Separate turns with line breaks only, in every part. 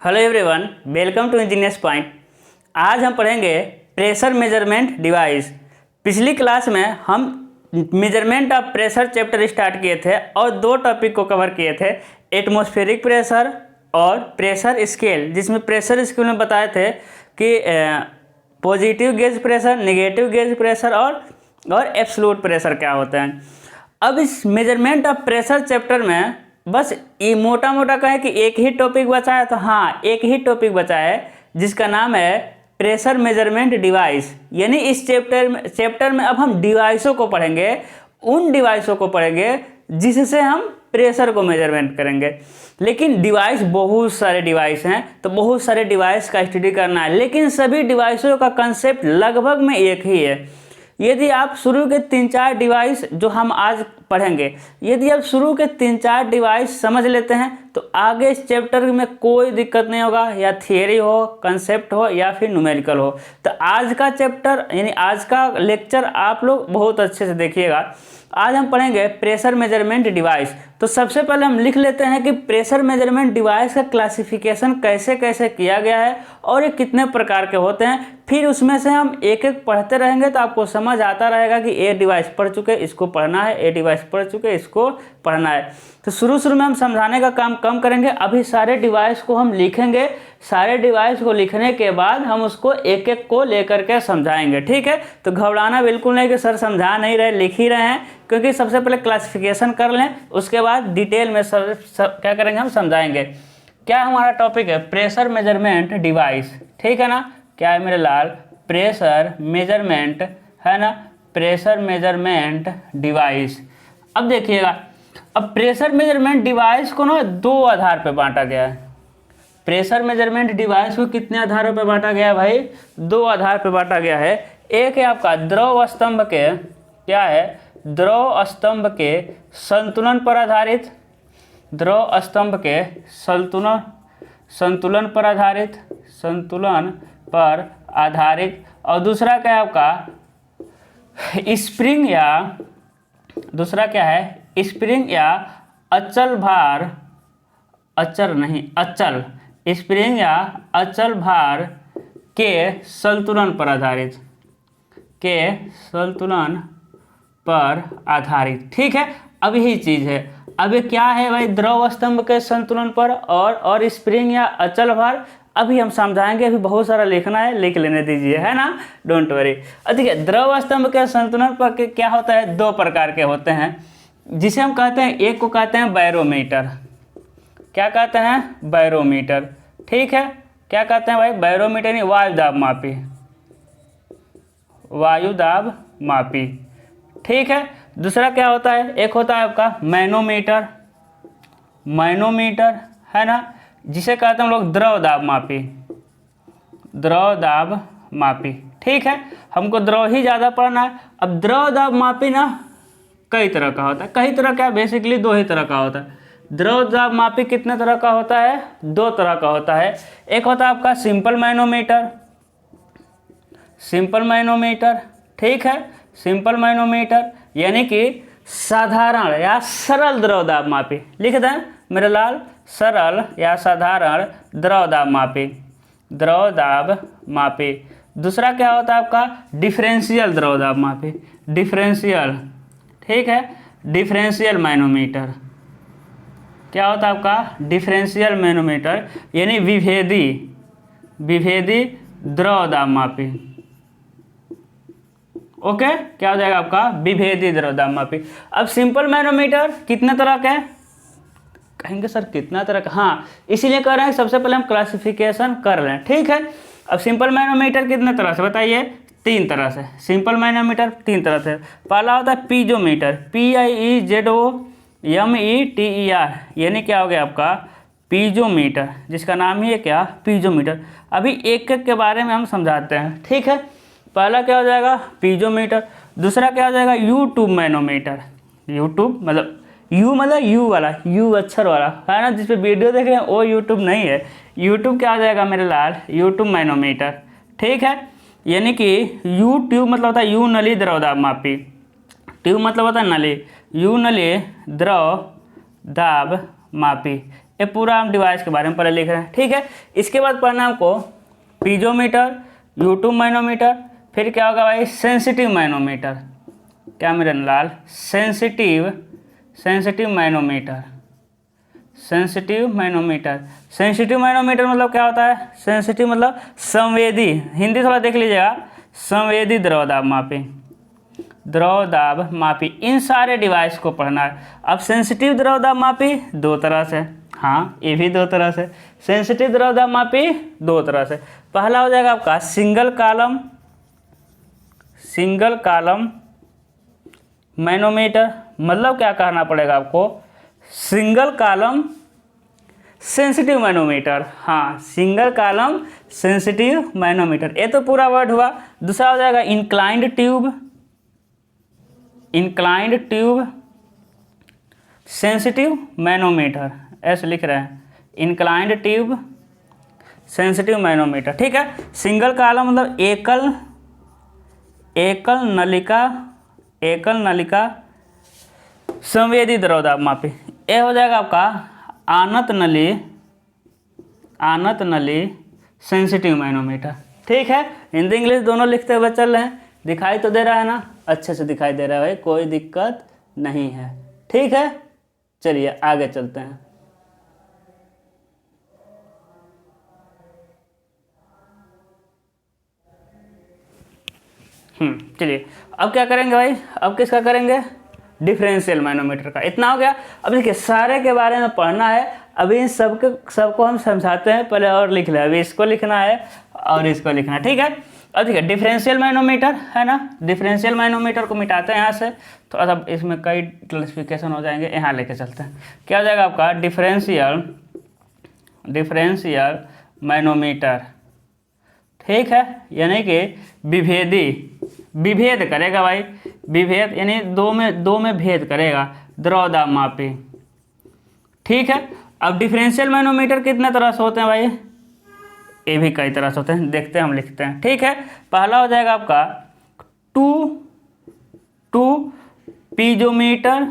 Hello everyone, welcome to engineers point. आज हम पढ़ेंगे प्रेशर मेजरमेंट डिवाइस। पिछली क्लास में हम measurement of pressure chapter start किए थे और दो टॉपिक को कवर किए थे, एटमॉस्फेरिक प्रेशर और प्रेशर स्केल, जिसमें प्रेशर स्केल में बताए थे कि positive gauge pressure, negative gauge pressure और एब्सोल्यूट प्रेशर क्या होते हैं। अब इस मेजरमेंट ऑफ प्रेशर चैप्टर में बस ये मोटा मोटा कहें कि एक ही टॉपिक बचा है, तो हाँ एक ही टॉपिक बचा है जिसका नाम है प्रेशर मेजरमेंट डिवाइस। यानी इस चैप्टर में अब हम डिवाइसों को पढ़ेंगे, उन डिवाइसों को पढ़ेंगे जिससे हम प्रेशर को मेजरमेंट करेंगे। लेकिन डिवाइस बहुत सारे डिवाइस हैं, तो बहुत सारे डिवाइस का स्टडी करना है, लेकिन सभी डिवाइसों का कंसेप्ट लगभग में एक ही है। यदि आप शुरू के 3-4 डिवाइस जो हम आज पढ़ेंगे, यदि आप शुरू के 3-4 डिवाइस समझ लेते हैं तो आगे इस चैप्टर में कोई दिक्कत नहीं होगा, या थियरी हो, कंसेप्ट हो या फिर न्यूमेरिकल हो। तो आज का चैप्टर यानी आज का लेक्चर आप लोग बहुत अच्छे से देखिएगा। आज हम पढ़ेंगे प्रेशर मेजरमेंट डिवाइस। तो सबसे पहले हम लिख लेते हैं कि प्रेशर मेजरमेंट डिवाइस का क्लासिफिकेशन कैसे कैसे किया गया है और ये कितने प्रकार के होते हैं। फिर उसमें से हम एक एक पढ़ते रहेंगे तो आपको समझ आता रहेगा कि ये डिवाइस पढ़ चुके इसको पढ़ना है, ये डिवाइस पढ़ चुके इसको पढ़ना है। तो शुरू में हम समझाने का काम कम करेंगे, अभी सारे डिवाइस को हम लिखेंगे। सारे डिवाइस को लिखने के बाद हम उसको एक एक को लेकर के समझाएंगे, ठीक है। तो घबराना बिल्कुल नहीं कि सर समझा नहीं रहे, लिख ही रहे हैं, क्योंकि सबसे पहले क्लासिफिकेशन कर लें, उसके बाद डिटेल में सब क्या करेंगे हम समझाएंगे। क्या हमारा टॉपिक है? प्रेशर मेजरमेंट डिवाइस, ठीक है ना। क्या है मेरे लाल? प्रेशर मेजरमेंट, है ना, प्रेशर मेजरमेंट डिवाइस। अब देखिएगा, अब प्रेशर मेजरमेंट डिवाइस को ना दो आधार पे बांटा गया है। प्रेशर मेजरमेंट डिवाइस को कितने आधारों पे बांटा गया है भाई? दो आधार पे बांटा गया है। एक है आपका द्रव स्तंभ के, क्या है, द्रव स्तंभ के संतुलन पर आधारित, द्रव स्तंभ के संतुलन पर आधारित, संतुलन पर आधारित। और दूसरा क्या है आपका स्प्रिंग, या दूसरा क्या है स्प्रिंग या अचल भार, अचल नहीं अचल, स्प्रिंग या अचल भार के संतुलन पर आधारित, के संतुलन पर आधारित, ठीक है। अब यही चीज़ है। अब ये क्या है भाई? द्रव स्तंभ के संतुलन पर और स्प्रिंग या अचल भार अभी हम समझाएंगे, अभी बहुत सारा लिखना है, लिख लेने दीजिए, है ना, डोंट वरी। ठीक है, द्रव स्तंभ के संतुलन पर क्या होता है? दो प्रकार के होते हैं, जिसे हम कहते हैं, एक को कहते हैं बैरोमीटर। क्या कहते हैं? बैरोमीटर, ठीक है। क्या कहते हैं भाई? बैरोमीटर यानी वायु दाब मापी, वायु दाब मापी, ठीक है। दूसरा क्या होता है? एक होता है आपका मैनोमीटर, मैनोमीटर, है ना, जिसे कहते हैं हम लोग द्रव दाब मापी, द्रव दाब मापी, ठीक है। हमको द्रव ही ज़्यादा पढ़ना है। अब द्रव दाब मापी ना कई तरह का होता है, कई तरह का, बेसिकली दो ही तरह का होता है। द्रव दाब मापी कितने तरह का होता है? दो तरह का होता है। एक होता है आपका सिंपल मैनोमीटर, सिंपल मैनोमीटर, ठीक है, सिंपल मैनोमीटर यानी कि साधारण या सरल द्रव दाब मापी। लिख दें मेरे लाल, सरल या साधारण द्रव दाब मापी, द्रव दाब मापी। दूसरा क्या होता है आपका डिफरेंशियल द्रव दाब मापी, डिफरेंशियल, ठीक है, डिफरेंशियल मैनोमीटर। क्या होता है आपका? डिफरेंशियल मैनोमीटर यानी विभेदी, विभेदी द्रव दाब मापी। ओके, क्या हो जाएगा आपका? विभेदी द्रव दाब मापी। अब सिंपल मैनोमीटर कितने तरह के हैं? कहेंगे सर कितना तरह का? हाँ, इसीलिए कह रहे हैं सबसे पहले हम क्लासिफिकेशन कर लें, ठीक है। अब सिंपल मैनोमीटर कितने तरह से बताइए? 3 तरह से। सिंपल मैनोमीटर 3 तरह से। पहला होता है पीजोमीटर, PIEZOMETER, यानी क्या हो गया आपका? पीजोमीटर, जिसका नाम ही है क्या? पीजोमीटर। अभी एक एक के बारे में हम समझाते हैं, ठीक है। पहला क्या हो जाएगा? पीजोमीटर। दूसरा क्या हो जाएगा? यूट्यूब मैनोमीटर, यूट्यूब मतलब यू वाला, यू अक्षर वाला, है ना, जिस पे वीडियो देख रहे हैं वो यूट्यूब नहीं है। यूट्यूब क्या हो जाएगा मेरे लाल? यूट्यूब मैनोमीटर, ठीक है। यानी कि यूट्यूब मतलब होता है यू नली द्रव दाब मापी, ट्यूब मतलब होता है नली, यू नली द्रव दाब मापी। ये पूरा हम डिवाइस के बारे में पहले लिख रहे हैं, ठीक है। इसके बाद पढ़ना है हमको पीजोमीटर, U2 मैनोमीटर, फिर क्या होगा भाई सेंसिटिव मैनोमीटर, क्या मेरे लाल सेंसिटिव मैनोमीटर, सेंसिटिव मैनोमीटर मतलब क्या होता है, सेंसिटिव मतलब संवेदी, हिंदी थोड़ा देख लीजिएगा, संवेदी द्रव दाब मापी, इन सारे डिवाइस को पढ़ना है। अब सेंसिटिव द्रव दाब मापी दो तरह से, हाँ ये भी दो तरह से, सेंसिटिव द्रव दाब मापी दो तरह से। पहला हो जाएगा आपका सिंगल कॉलम मैनोमीटर, मतलब क्या कहना पड़ेगा आपको, सिंगल कॉलम सेंसिटिव मैनोमीटर, हाँ सिंगल कॉलम सेंसिटिव मैनोमीटर, ये तो पूरा वर्ड हुआ। दूसरा हो जाएगा इंक्लाइंड ट्यूब सेंसिटिव मैनोमीटर, ऐसे लिख रहे हैं इंक्लाइंड ट्यूब सेंसिटिव मैनोमीटर, ठीक है। सिंगल कॉलम मतलब एकल नलिका संवेदी द्रव दाब मापी, ये हो जाएगा आपका आनत नली सेंसिटिव मैनोमीटर, ठीक है। हिंदी इंग्लिश दोनों लिखते हुए चल रहे हैं, दिखाई तो दे रहा है ना, अच्छे से दिखाई दे रहा है भाई, कोई दिक्कत नहीं है, ठीक है। चलिए आगे चलते हैं। चलिए अब क्या करेंगे भाई, अब किसका करेंगे, डिफरेंशियल मैनोमीटर का। इतना हो गया। अब देखिए सारे के बारे में पढ़ना है, अभी इन सबको हम समझाते हैं, पहले और लिख ले, अभी इसको लिखना है और इसको लिखना है, ठीक है। अब देखिए डिफरेंशियल मैनोमीटर है ना, डिफरेंशियल मैनोमीटर को मिटाते हैं यहाँ से, थोड़ा सा इसमें कई क्लासिफिकेशन हो जाएंगे, यहाँ लेके चलते हैं। क्या हो जाएगा आपका डिफरेंशियल मैनोमीटर, ठीक है, यानी कि विभेद करेगा भाई, विभेद यानी दो में भेद करेगा, द्रव दाब मापी, ठीक है। अब डिफरेंशियल मैनोमीटर कितने तरह से होते हैं भाई, ये भी कई तरह से होते हैं, देखते हैं हम लिखते हैं, ठीक है। पहला हो जाएगा आपका टू पीजोमीटर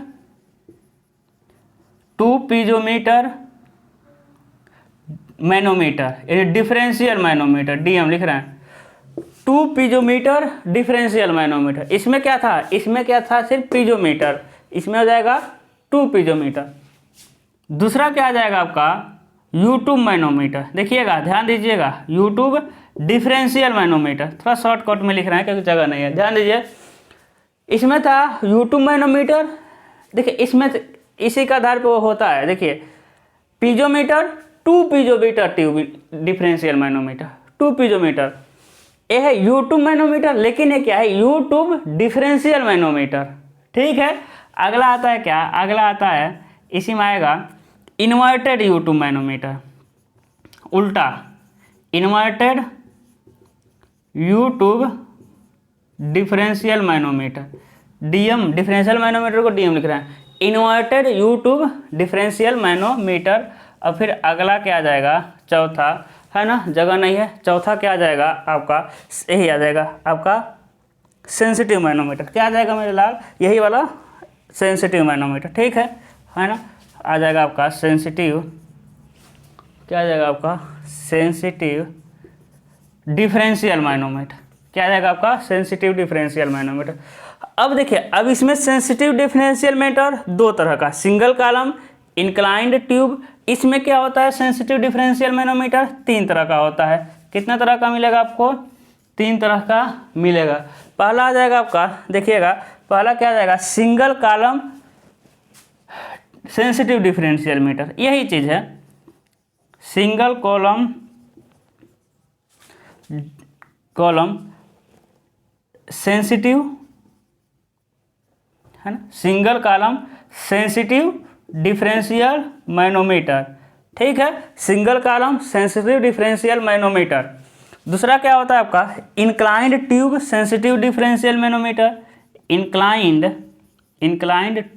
मैनोमीटर, यानी डिफरेंशियल मैनोमीटर, डी हम लिख रहे हैं, 2 पीजोमीटर डिफरेंशियल मैनोमीटर। इसमें क्या था, सिर्फ पीजोमीटर, इसमें हो जाएगा 2 पीजोमीटर। दूसरा क्या आ जाएगा आपका U2 मैनोमीटर, देखिएगा ध्यान दीजिएगा, U2 डिफरेंशियल मैनोमीटर, थोड़ा शॉर्टकट में लिख रहे हैं क्योंकि जगह नहीं है, ध्यान दीजिए। इसमें था U2 मैनोमीटर, देखिए इसमें इसी का आधार पर वो होता है, देखिए piezometer 2 piezometer tube differential manometer, 2 piezometer, ये है U2 मैनोमीटर, लेकिन ये क्या है U2 डिफरेंशियल मैनोमीटर, ठीक है। अगला आता है क्या, अगला आता है इसी में आएगा इन्वर्टेड U2 मैनोमीटर, उल्टा inverted U2 differential manometer, DM differential manometer को DM लिख रहे हैं, इन्वर्टेड U2 डिफरेंशियल मैनोमीटर। और फिर अगला क्या आ जाएगा, चौथा है ना, जगह नहीं है, चौथा क्या आ जाएगा आपका, यही आ जाएगा आपका सेंसिटिव मैनोमीटर, क्या आ जाएगा मेरे लाल, यही वाला सेंसिटिव मैनोमीटर, ठीक है ना। आ जाएगा आपका सेंसिटिव, क्या आ जाएगा आपका सेंसिटिव डिफरेंशियल मैनोमीटर, क्या आ जाएगा आपका सेंसिटिव डिफरेंशियल मैनोमीटर। अब देखिए, अब इसमें सेंसिटिव डिफरेंशियल मैनोमीटर दो तरह का, सिंगल कॉलम इंक्लाइंड ट्यूब, इसमें क्या होता है सेंसिटिव डिफरेंशियल मैनोमीटर 3 तरह का होता है। कितने तरह का मिलेगा आपको, 3 तरह का मिलेगा। पहला आ जाएगा आपका, देखिएगा पहला क्या आ जाएगा, single column sensitive differential meter, यही चीज़ है, सिंगल कॉलम सेंसिटिव है ना, single column sensitive differential manometer, ठीक है, single column sensitive differential manometer. दूसरा क्या होता है आपका inclined tube sensitive differential manometer, inclined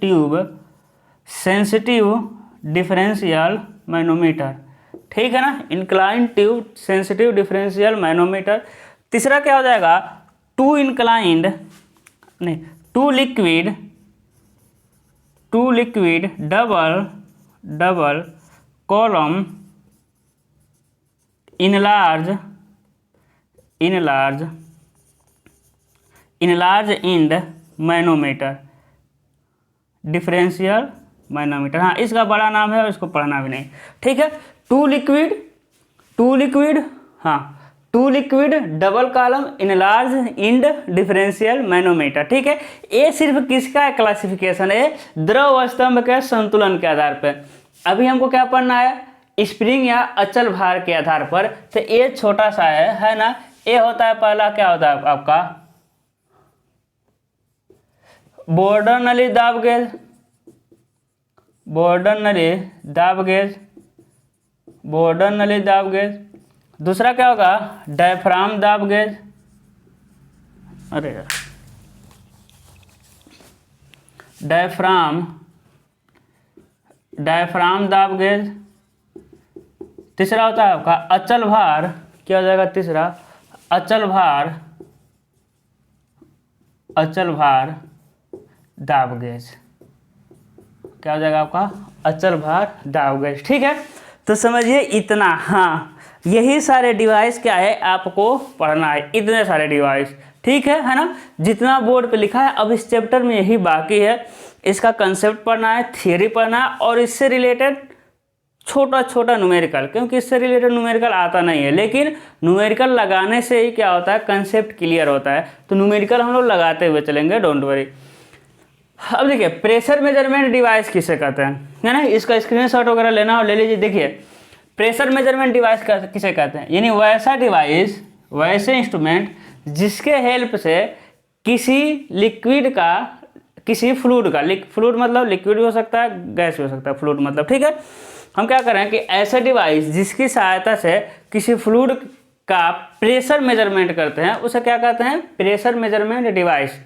tube sensitive differential manometer, ठीक है ना, inclined tube sensitive differential manometer. तीसरा क्या हो जाएगा two liquid double column enlarged manometer, differential manometer. हाँ, इसका बड़ा नाम है और इसको पढ़ना भी नहीं, ठीक है। Two liquid double column enlarged differential manometer, ठीक है। ये सिर्फ किसका क्लासिफिकेशन है? द्रव स्तंभ के संतुलन के आधार पर। अभी हमको क्या पढ़ना है? स्प्रिंग या अचल भार के आधार पर। तो ये छोटा सा है ना। ये होता है पहला, क्या होता है आपका बॉर्डर नली दाब गेज, बॉर्डर नली दाब गेज। दूसरा क्या होगा? डायफ्राम दाब गेज। अरे यार, डायफ्राम दाब गेज। तीसरा होता है आपका अचल भार, क्या हो जाएगा तीसरा? अचल भार दाब गेज। क्या हो जाएगा आपका? अचल भार दाब गेज, ठीक है। तो समझिए इतना। हाँ, यही सारे डिवाइस क्या है आपको पढ़ना है, इतने सारे डिवाइस, ठीक है ना। जितना बोर्ड पे लिखा है, अब इस चैप्टर में यही बाकी है। इसका कंसेप्ट पढ़ना है, थियरी पढ़ना है, और इससे रिलेटेड छोटा न्यूमेरिकल, क्योंकि इससे रिलेटेड न्यूमेरिकल आता नहीं है, लेकिन न्यूमेरिकल लगाने से ही क्या होता है? कंसेप्ट क्लियर होता है। तो न्यूमेरिकल हम लोग लगाते हुए चलेंगे, डोंट वरी। अब देखिए, प्रेशर मेजरमेंट डिवाइस किसे कहते हैं, है ना। इसका स्क्रीनशॉट वगैरह लेना और ले लीजिए। देखिए, प्रेशर मेजरमेंट डिवाइस किसे कहते हैं? यानी वैसा डिवाइस, वैसे इंस्ट्रूमेंट जिसके हेल्प से किसी लिक्विड का, किसी फ्लूइड का, फ्लूइड मतलब लिक्विड भी हो सकता है, गैस भी हो सकता है, फ्लूइड मतलब, ठीक है। हम क्या करें कि ऐसे डिवाइस जिसकी सहायता से किसी फ्लूइड का प्रेशर मेजरमेंट करते हैं, उसे क्या कहते हैं? Pressure measurement device.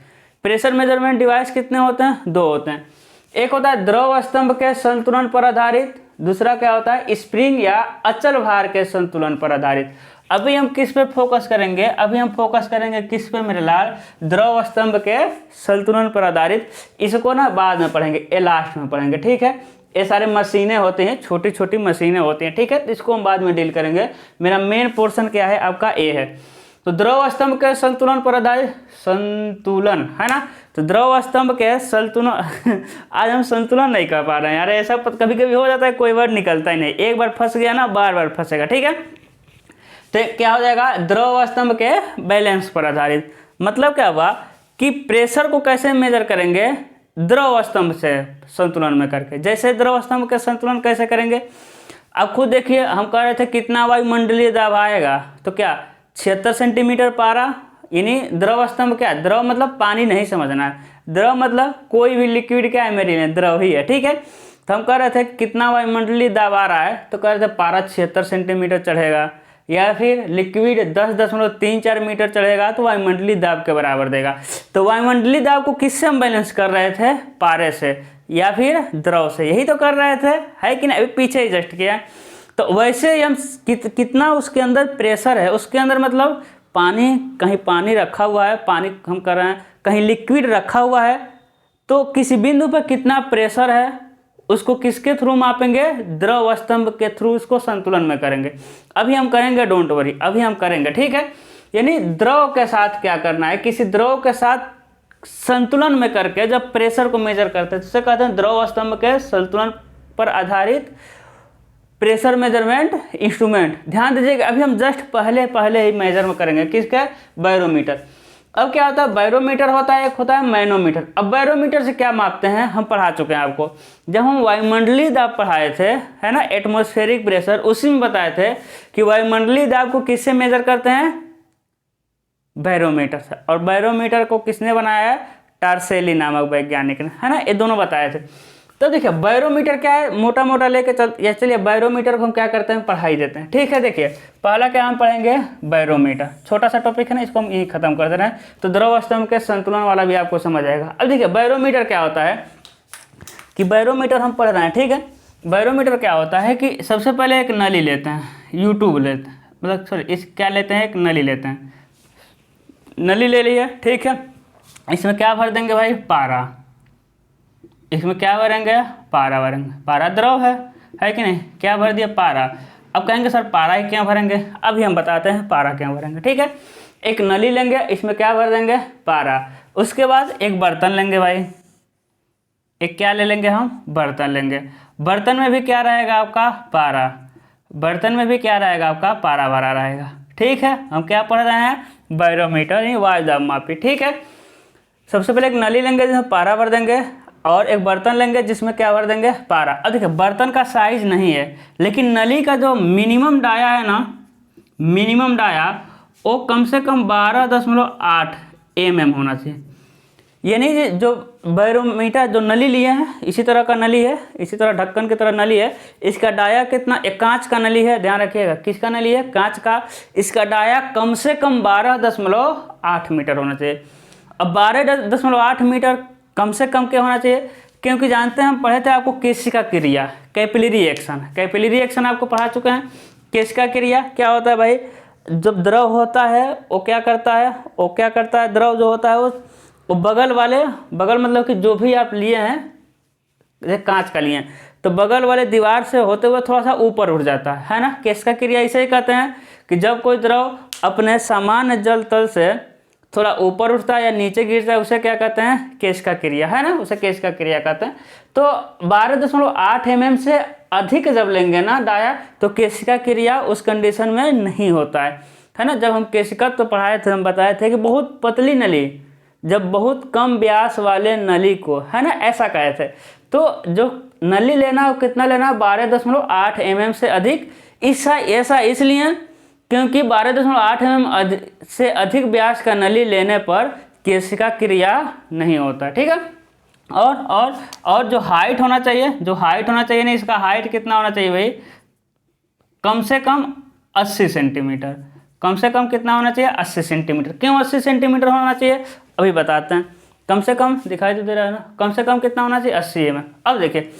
Pressure measurement device कितने होते हैं? दो होते हैं। एक होता है द्रव स्तंभ के संतुलन पर आधारित, दूसरा क्या होता है? स्प्रिंग या अचल भार के संतुलन पर आधारित। अभी हम किस पे फोकस करेंगे? अभी हम फोकस करेंगे किस पे मेरे लाल? द्रव स्तंभ के संतुलन पर आधारित। इसको ना बाद में पढ़ेंगे, ये लास्ट में पढ़ेंगे, ठीक है। ये सारे मशीनें होती हैं, छोटी छोटी मशीनें होती हैं, ठीक है। तो इसको हम बाद में डील करेंगे। मेरा मेन पोर्शन क्या है आपका? ए है। तो द्रव स्तंभ के संतुलन पर आधारित, संतुलन, है ना। तो द्रव स्तंभ के संतुलन आज हम संतुलन नहीं कर पा रहे हैं यार, ऐसा कभी कभी हो जाता है, कोई वर्ड निकलता ही नहीं। एक बार फंस गया ना, बार बार फंसेगा, ठीक है। तो क्या हो जाएगा? द्रव स्तंभ के बैलेंस पर आधारित। मतलब क्या हुआ कि प्रेशर को कैसे मेजर करेंगे? द्रव स्तंभ से संतुलन में करके। जैसे द्रव स्तंभ के संतुलन कैसे करेंगे? अब खुद देखिए, हम कह रहे थे कितना वायुमंडलीय दाब आएगा, तो क्या 76 सेंटीमीटर पारा। यानी द्रव स्तंभ क्या? द्रव मतलब पानी नहीं समझना है, द्रव मतलब कोई भी लिक्विड क्या है मेरे लिए? द्रव ही है, ठीक है। तो हम कह रहे थे कितना वायुमंडलीय दाब आ रहा है, तो कह रहे थे पारा 76 सेंटीमीटर चढ़ेगा, या फिर लिक्विड 10.34 मीटर चढ़ेगा तो वायुमंडलीय दाब के बराबर देगा। तो वायुमंडलीय दाब को किससे हम बैलेंस कर रहे थे? पारे से या फिर द्रव से, यही तो कर रहे थे, है कि नहीं? अभी पीछे ही जस्ट किया। तो वैसे हम कितना उसके अंदर प्रेशर है, उसके अंदर मतलब पानी, कहीं पानी रखा हुआ है, पानी हम कर रहे हैं, कहीं लिक्विड रखा हुआ है, तो किसी बिंदु पर कितना प्रेशर है, उसको किसके थ्रू मापेंगे? द्रव स्तंभ के थ्रू इसको संतुलन में करेंगे। अभी हम करेंगे, डोंट वरी, अभी हम करेंगे, ठीक है। यानी द्रव के साथ क्या करना है? किसी द्रव के साथ संतुलन में करके जब प्रेशर को मेजर करते हैं, जिसे कहते हैं द्रव स्तंभ के संतुलन पर आधारित प्रेशर मेजरमेंट इंस्ट्रूमेंट। ध्यान दीजिएगा, अभी हम जस्ट पहले ही मेजर में करेंगे किसका? बैरोमीटर। अब क्या होता है? बैरोमीटर होता है, एक होता है मैनोमीटर। अब बैरोमीटर से क्या मापते हैं? हम पढ़ा चुके हैं आपको, जब हम वायुमंडलीय दाब पढ़ाए थे, है ना, एटमॉस्फेरिक प्रेशर, उसी में बताए थे कि वायुमंडलीय दाब को किससे मेजर करते हैं? बैरोमीटर से। और बैरोमीटर को किसने बनाया है? टार्सेली नामक वैज्ञानिक ने, है ना। ये दोनों बताए थे। तो देखिए, बैरोमीटर क्या है, मोटा मोटा लेके चलिए बैरोमीटर को हम क्या करते हैं? पढ़ाई देते हैं, ठीक है। देखिए, पहला क्या हम पढ़ेंगे? बैरोमीटर। छोटा सा टॉपिक है ना, इसको हम यहीं खत्म कर दे रहे हैं, तो द्रव स्तंभ के संतुलन वाला भी आपको समझ आएगा। अब देखिए, बैरोमीटर क्या होता है कि बैरोमीटर हम पढ़ रहे हैं, ठीक है। बैरोमीटर क्या होता है कि सबसे पहले एक नली लेते हैं, यूट्यूब लेते हैं, मतलब सॉरी, इस क्या लेते हैं? एक नली लेते हैं। नली ले लिया, ठीक है। इसमें क्या भर देंगे भाई? पारा। इसमें क्या भरेंगे? पारा भरेंगे। पारा द्रव है, है कि नहीं, क्या भर दिया, पारा। अब कहेंगे सर पारा ही क्यों भरेंगे, अभी हम बताते हैं पारा क्यों भरेंगे। ठीक है, एक नली लेंगे, इसमें क्या भर देंगे, पारा। उसके बाद एक बर्तन लेंगे भाई, एक क्या ले लेंगे हम, बर्तन लेंगे। बर्तन में भी क्या रहेगा आपका, पारा। बर्तन में भी क्या रहेगा आपका, पारा भरा रहेगा। ठीक है, हम क्या पढ़ रहे हैं, बैरोमीटर यानी वायु दाब मापी। ठीक है, सबसे पहले एक नली लेंगे जिसमें पारा भर देंगे, और एक बर्तन लेंगे जिसमें क्या भर देंगे, पारा। अब देखिए बर्तन का साइज नहीं है, लेकिन नली का जो मिनिमम डाया है ना, मिनिमम डाया वो कम से कम 12.8 mm होना चाहिए। यानी जो बैरोमीटर जो नली लिए हैं, इसी तरह का नली है, इसी तरह ढक्कन की तरह नली है, इसका डाया कितना, एक कांच का नली है, ध्यान रखिएगा, किसका नली है, कांच का। इसका डाया कम से कम 12.8 मीटर होना चाहिए। अब 12.8 मीटर कम से कम क्या होना चाहिए, क्योंकि जानते हैं हम पढ़े थे आपको केशिका क्रिया, कैपिलरी एक्शन। कैपिलरी एक्शन आपको पढ़ा चुके हैं। केशिका क्रिया क्या होता है भाई, जब द्रव होता है वो क्या करता है, वो क्या करता है, द्रव जो होता है वो बगल वाले, बगल मतलब कि जो भी आप लिए हैं, जैसे कांच का लिए हैं, तो बगल वाले दीवार से होते हुए थोड़ा सा ऊपर उठ जाता है ना। केशिका क्रिया इसे ही कहते हैं कि जब कोई द्रव अपने सामान्य जल तल से थोड़ा ऊपर उठता है या नीचे गिरता है, उसे क्या कहते हैं, केशिका क्रिया, है ना, उसे केशिका क्रिया कहते हैं। तो 12.8 mm से अधिक जब लेंगे ना डाया, तो केशिका क्रिया उस कंडीशन में नहीं होता है ना। जब हम केशिका तो पढ़ाए थे, हम बताए थे कि बहुत पतली नली, जब बहुत कम व्यास वाले नली को, है ना, ऐसा कहे थे। तो जो नली लेना हो कितना लेना, 12.8 mm से अधिक। ऐसा इसलिए क्योंकि 12.8 mm से अधिक व्यास का नली लेने पर केशिका क्रिया नहीं होता। ठीक है, और जो हाइट होना चाहिए, जो हाइट होना चाहिए ना, इसका हाइट कितना होना चाहिए भाई, कम से कम 80 सेंटीमीटर। कम से कम कितना होना चाहिए, 80 सेंटीमीटर। क्यों 80 सेंटीमीटर होना चाहिए, अभी बताते हैं। कम से कम दिखाई तो दे रहा है ना, कम से कम कितना होना चाहिए, 80 mm। अब देखिए,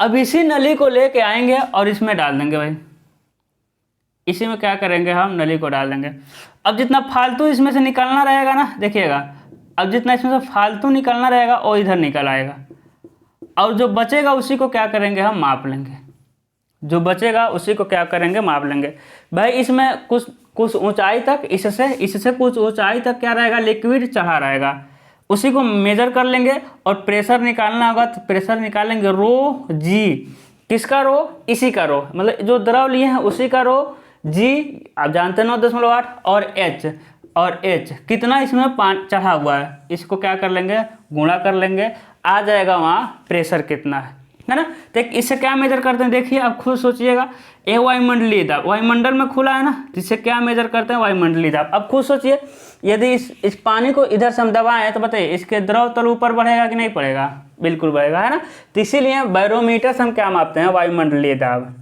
अब इसी नली को लेके आएंगे और इसमें डाल देंगे भाई, इसी में क्या करेंगे, हम नली को डाल देंगे। अब जितना फालतू इसमें से निकलना रहेगा ना, देखिएगा, अब जितना इसमें से फालतू निकलना रहेगा वो इधर निकल आएगा, और जो बचेगा उसी को क्या करेंगे, हम माप लेंगे। जो बचेगा उसी को क्या करेंगे, माप लेंगे भाई। इसमें कुछ ऊंचाई तक, इससे कुछ ऊंचाई तक क्या रहेगा, लिक्विड चढ़ा रहेगा, उसी को मेजर कर लेंगे। और प्रेशर निकालना होगा तो प्रेशर निकालेंगे, रो जी। किसका रो, इसी का रो, मतलब जो द्रव लिए हैं उसी का रो। जी आप जानते हैं 9.8, और एच कितना इसमें चढ़ा हुआ है, इसको क्या कर लेंगे, गुणा कर लेंगे, आ जाएगा वहाँ प्रेशर कितना है ना। तो इससे क्या मेजर करते हैं, देखिए आप खुद सोचिएगा। ये वायुमंडलीय दाब, वायुमंडल में खुला है ना, जिससे क्या मेजर करते हैं, वायुमंडलीय दाब। अब खुद सोचिए, यदि इस पानी को इधर से हम दबाएं तो बताइए इसके द्रव तल ऊपर बढ़ेगा कि नहीं बढ़ेगा, बिल्कुल बढ़ेगा, है ना। तो इसीलिए बैरोमीटर से हम क्या मापते हैं, वायुमंडलीय दाब।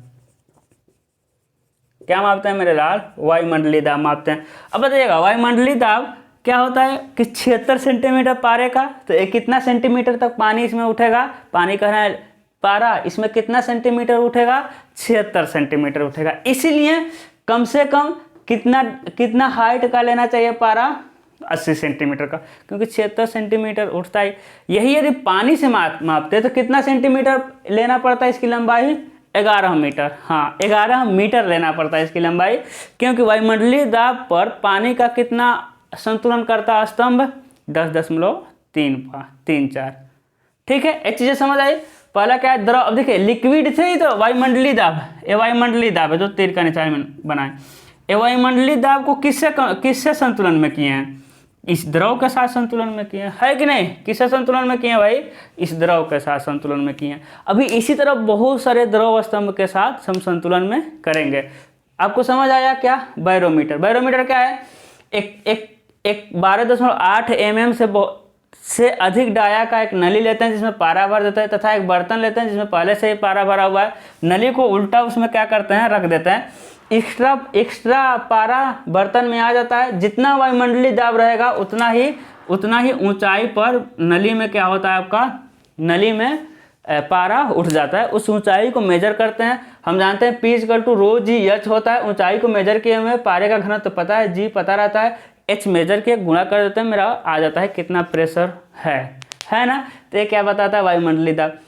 क्या मापते हैं मेरे लाल, वायुमंडलीय दाब मापते हैं। अब बताइएगा वायुमंडलीय दाब क्या होता है कि 76 सेंटीमीटर पारे का, तो ये कितना सेंटीमीटर तक पानी इसमें उठेगा, पानी कह रहे हैं पारा, इसमें कितना सेंटीमीटर उठेगा, 76 सेंटीमीटर उठेगा। इसीलिए कम से कम कितना हाइट का लेना चाहिए पारा, 80 सेंटीमीटर का, क्योंकि 76 सेंटीमीटर उठता है। यही यदि पानी से मापते तो कितना सेंटीमीटर लेना पड़ता है, इसकी लंबाई 11 मीटर। हाँ 11 मीटर लेना पड़ता है इसकी लंबाई, क्योंकि वायुमंडलीय दाब पर पानी का कितना संतुलन करता है स्तंभ, 10.34। ठीक है, एक चीज़ें समझ आई। पहला क्या है, द्रव। अब देखिए लिक्विड से ही तो वायुमंडलीय दाब, ये वायुमंडलीय दाब है जो तीर का निशान में बनाए। ये वायुमंडलीय दाब को किससे संतुलन में किए हैं, इस द्रव के साथ संतुलन में किए हैं, है कि नहीं। किससे संतुलन में किए हैं भाई, इस द्रव के साथ संतुलन में किए हैं। अभी इसी तरह बहुत सारे द्रव स्तंभ के साथ हम संतुलन में करेंगे। आपको समझ आया क्या, बैरोमीटर। बैरोमीटर क्या है, एक 12.8 mm से अधिक डाया का एक नली लेते हैं जिसमें पारा भर देते हैं, तथा एक बर्तन लेते हैं जिसमें पहले से ही पारा भरा हुआ है। नली को उल्टा उसमें क्या करते हैं, रख देते हैं। एक्स्ट्रा पारा बर्तन में आ जाता है। जितना वायुमंडलीय दाब रहेगा उतना ही ऊंचाई पर नली में क्या होता है, आपका नली में पारा उठ जाता है। उस ऊंचाई को मेजर करते हैं। हम जानते हैं P = रो जी एच होता है। ऊंचाई को मेजर किए हुए पारे का घनत्व तो पता है, जी पता रहता है, एच मेजर के गुणा कर देते हैं, मेरा आ जाता है कितना प्रेशर है ना। तो ये क्या बताता है, वायुमंडलीय दाब।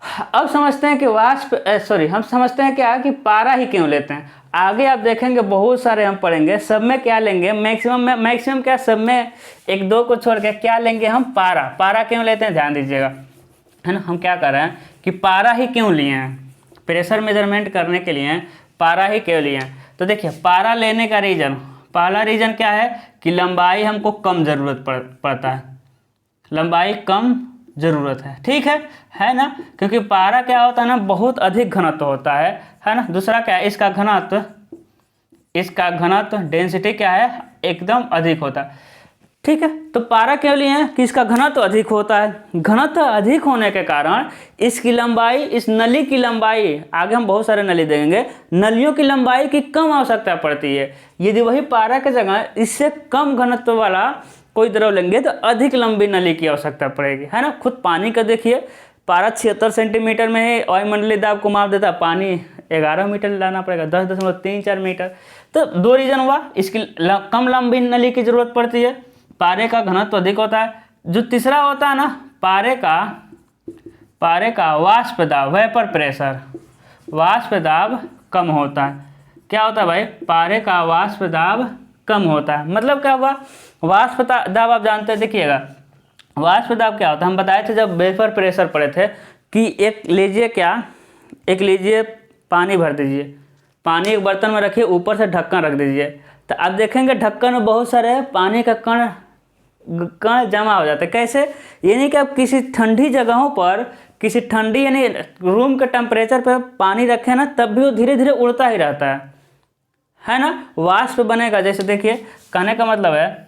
अब समझते हैं कि हम समझते हैं क्या कि पारा ही क्यों लेते हैं। आगे आप देखेंगे बहुत सारे हम पढ़ेंगे, सब में क्या लेंगे, मैक्सिमम क्या, सब में एक दो को छोड़ के क्या लेंगे हम, पारा। पारा क्यों लेते हैं ध्यान दीजिएगा, है ना। हम क्या कर रहे हैं कि पारा ही क्यों लिए हैं, प्रेशर मेजरमेंट करने के लिए पारा ही क्यों लिए हैं। तो देखिए पारा लेने का रीज़न, पहला रीज़न क्या है कि लंबाई हमको कम ज़रूरत पड़ता है, लंबाई कम ज़रूरत है, ठीक है ना। क्योंकि पारा क्या होता है ना, बहुत अधिक घनत्व होता है ना। दूसरा क्या है, इसका घनत्व डेंसिटी क्या है, एकदम अधिक होता है, ठीक है। तो पारा क्यों लिए हैं कि इसका घनत्व अधिक होता है। घनत्व अधिक होने के कारण इसकी लंबाई, इस नली की लंबाई, आगे हम बहुत सारे नली देंगे, नलियों की लंबाई की कम आवश्यकता पड़ती है। यदि वही पारा के जगह इससे कम घनत्व वाला कोई द्रव लेंगे तो अधिक लंबी नली की आवश्यकता पड़ेगी, है ना। खुद पानी का देखिए, पारा 76 सेंटीमीटर में ही वायुमंडलीय दाब को माप देता है, पानी 11 मीटर लाना पड़ेगा, 10.34 मीटर। तो दो रीज़न हुआ, इसकी कम लंबी नली की जरूरत पड़ती है, पारे का घनत्व अधिक होता है। जो तीसरा होता है ना, पारे का वाष्प दाब, वेपर प्रेशर, वाष्प दाब कम होता है। क्या होता है भाई, पारे का वाष्प दाब कम होता है। मतलब क्या हुआ, वाष्प दाब आप जानते हैं, देखिएगा वाष्प दाब क्या होता है, हम बताए थे जब वेपर प्रेशर पढ़े थे कि एक लीजिए पानी भर दीजिए, पानी एक बर्तन में रखिए, ऊपर से ढक्कन रख दीजिए, तो आप देखेंगे ढक्कन में बहुत सारे पानी का कण जमा हो जाता है। कैसे, यानी कि आप किसी ठंडी जगहों पर, किसी ठंडी यानी रूम के टेम्परेचर पर पानी रखें ना, तब भी वो धीरे धीरे उड़ता ही रहता है ना। वाष्प बनेगा, जैसे देखिए कहने का मतलब है,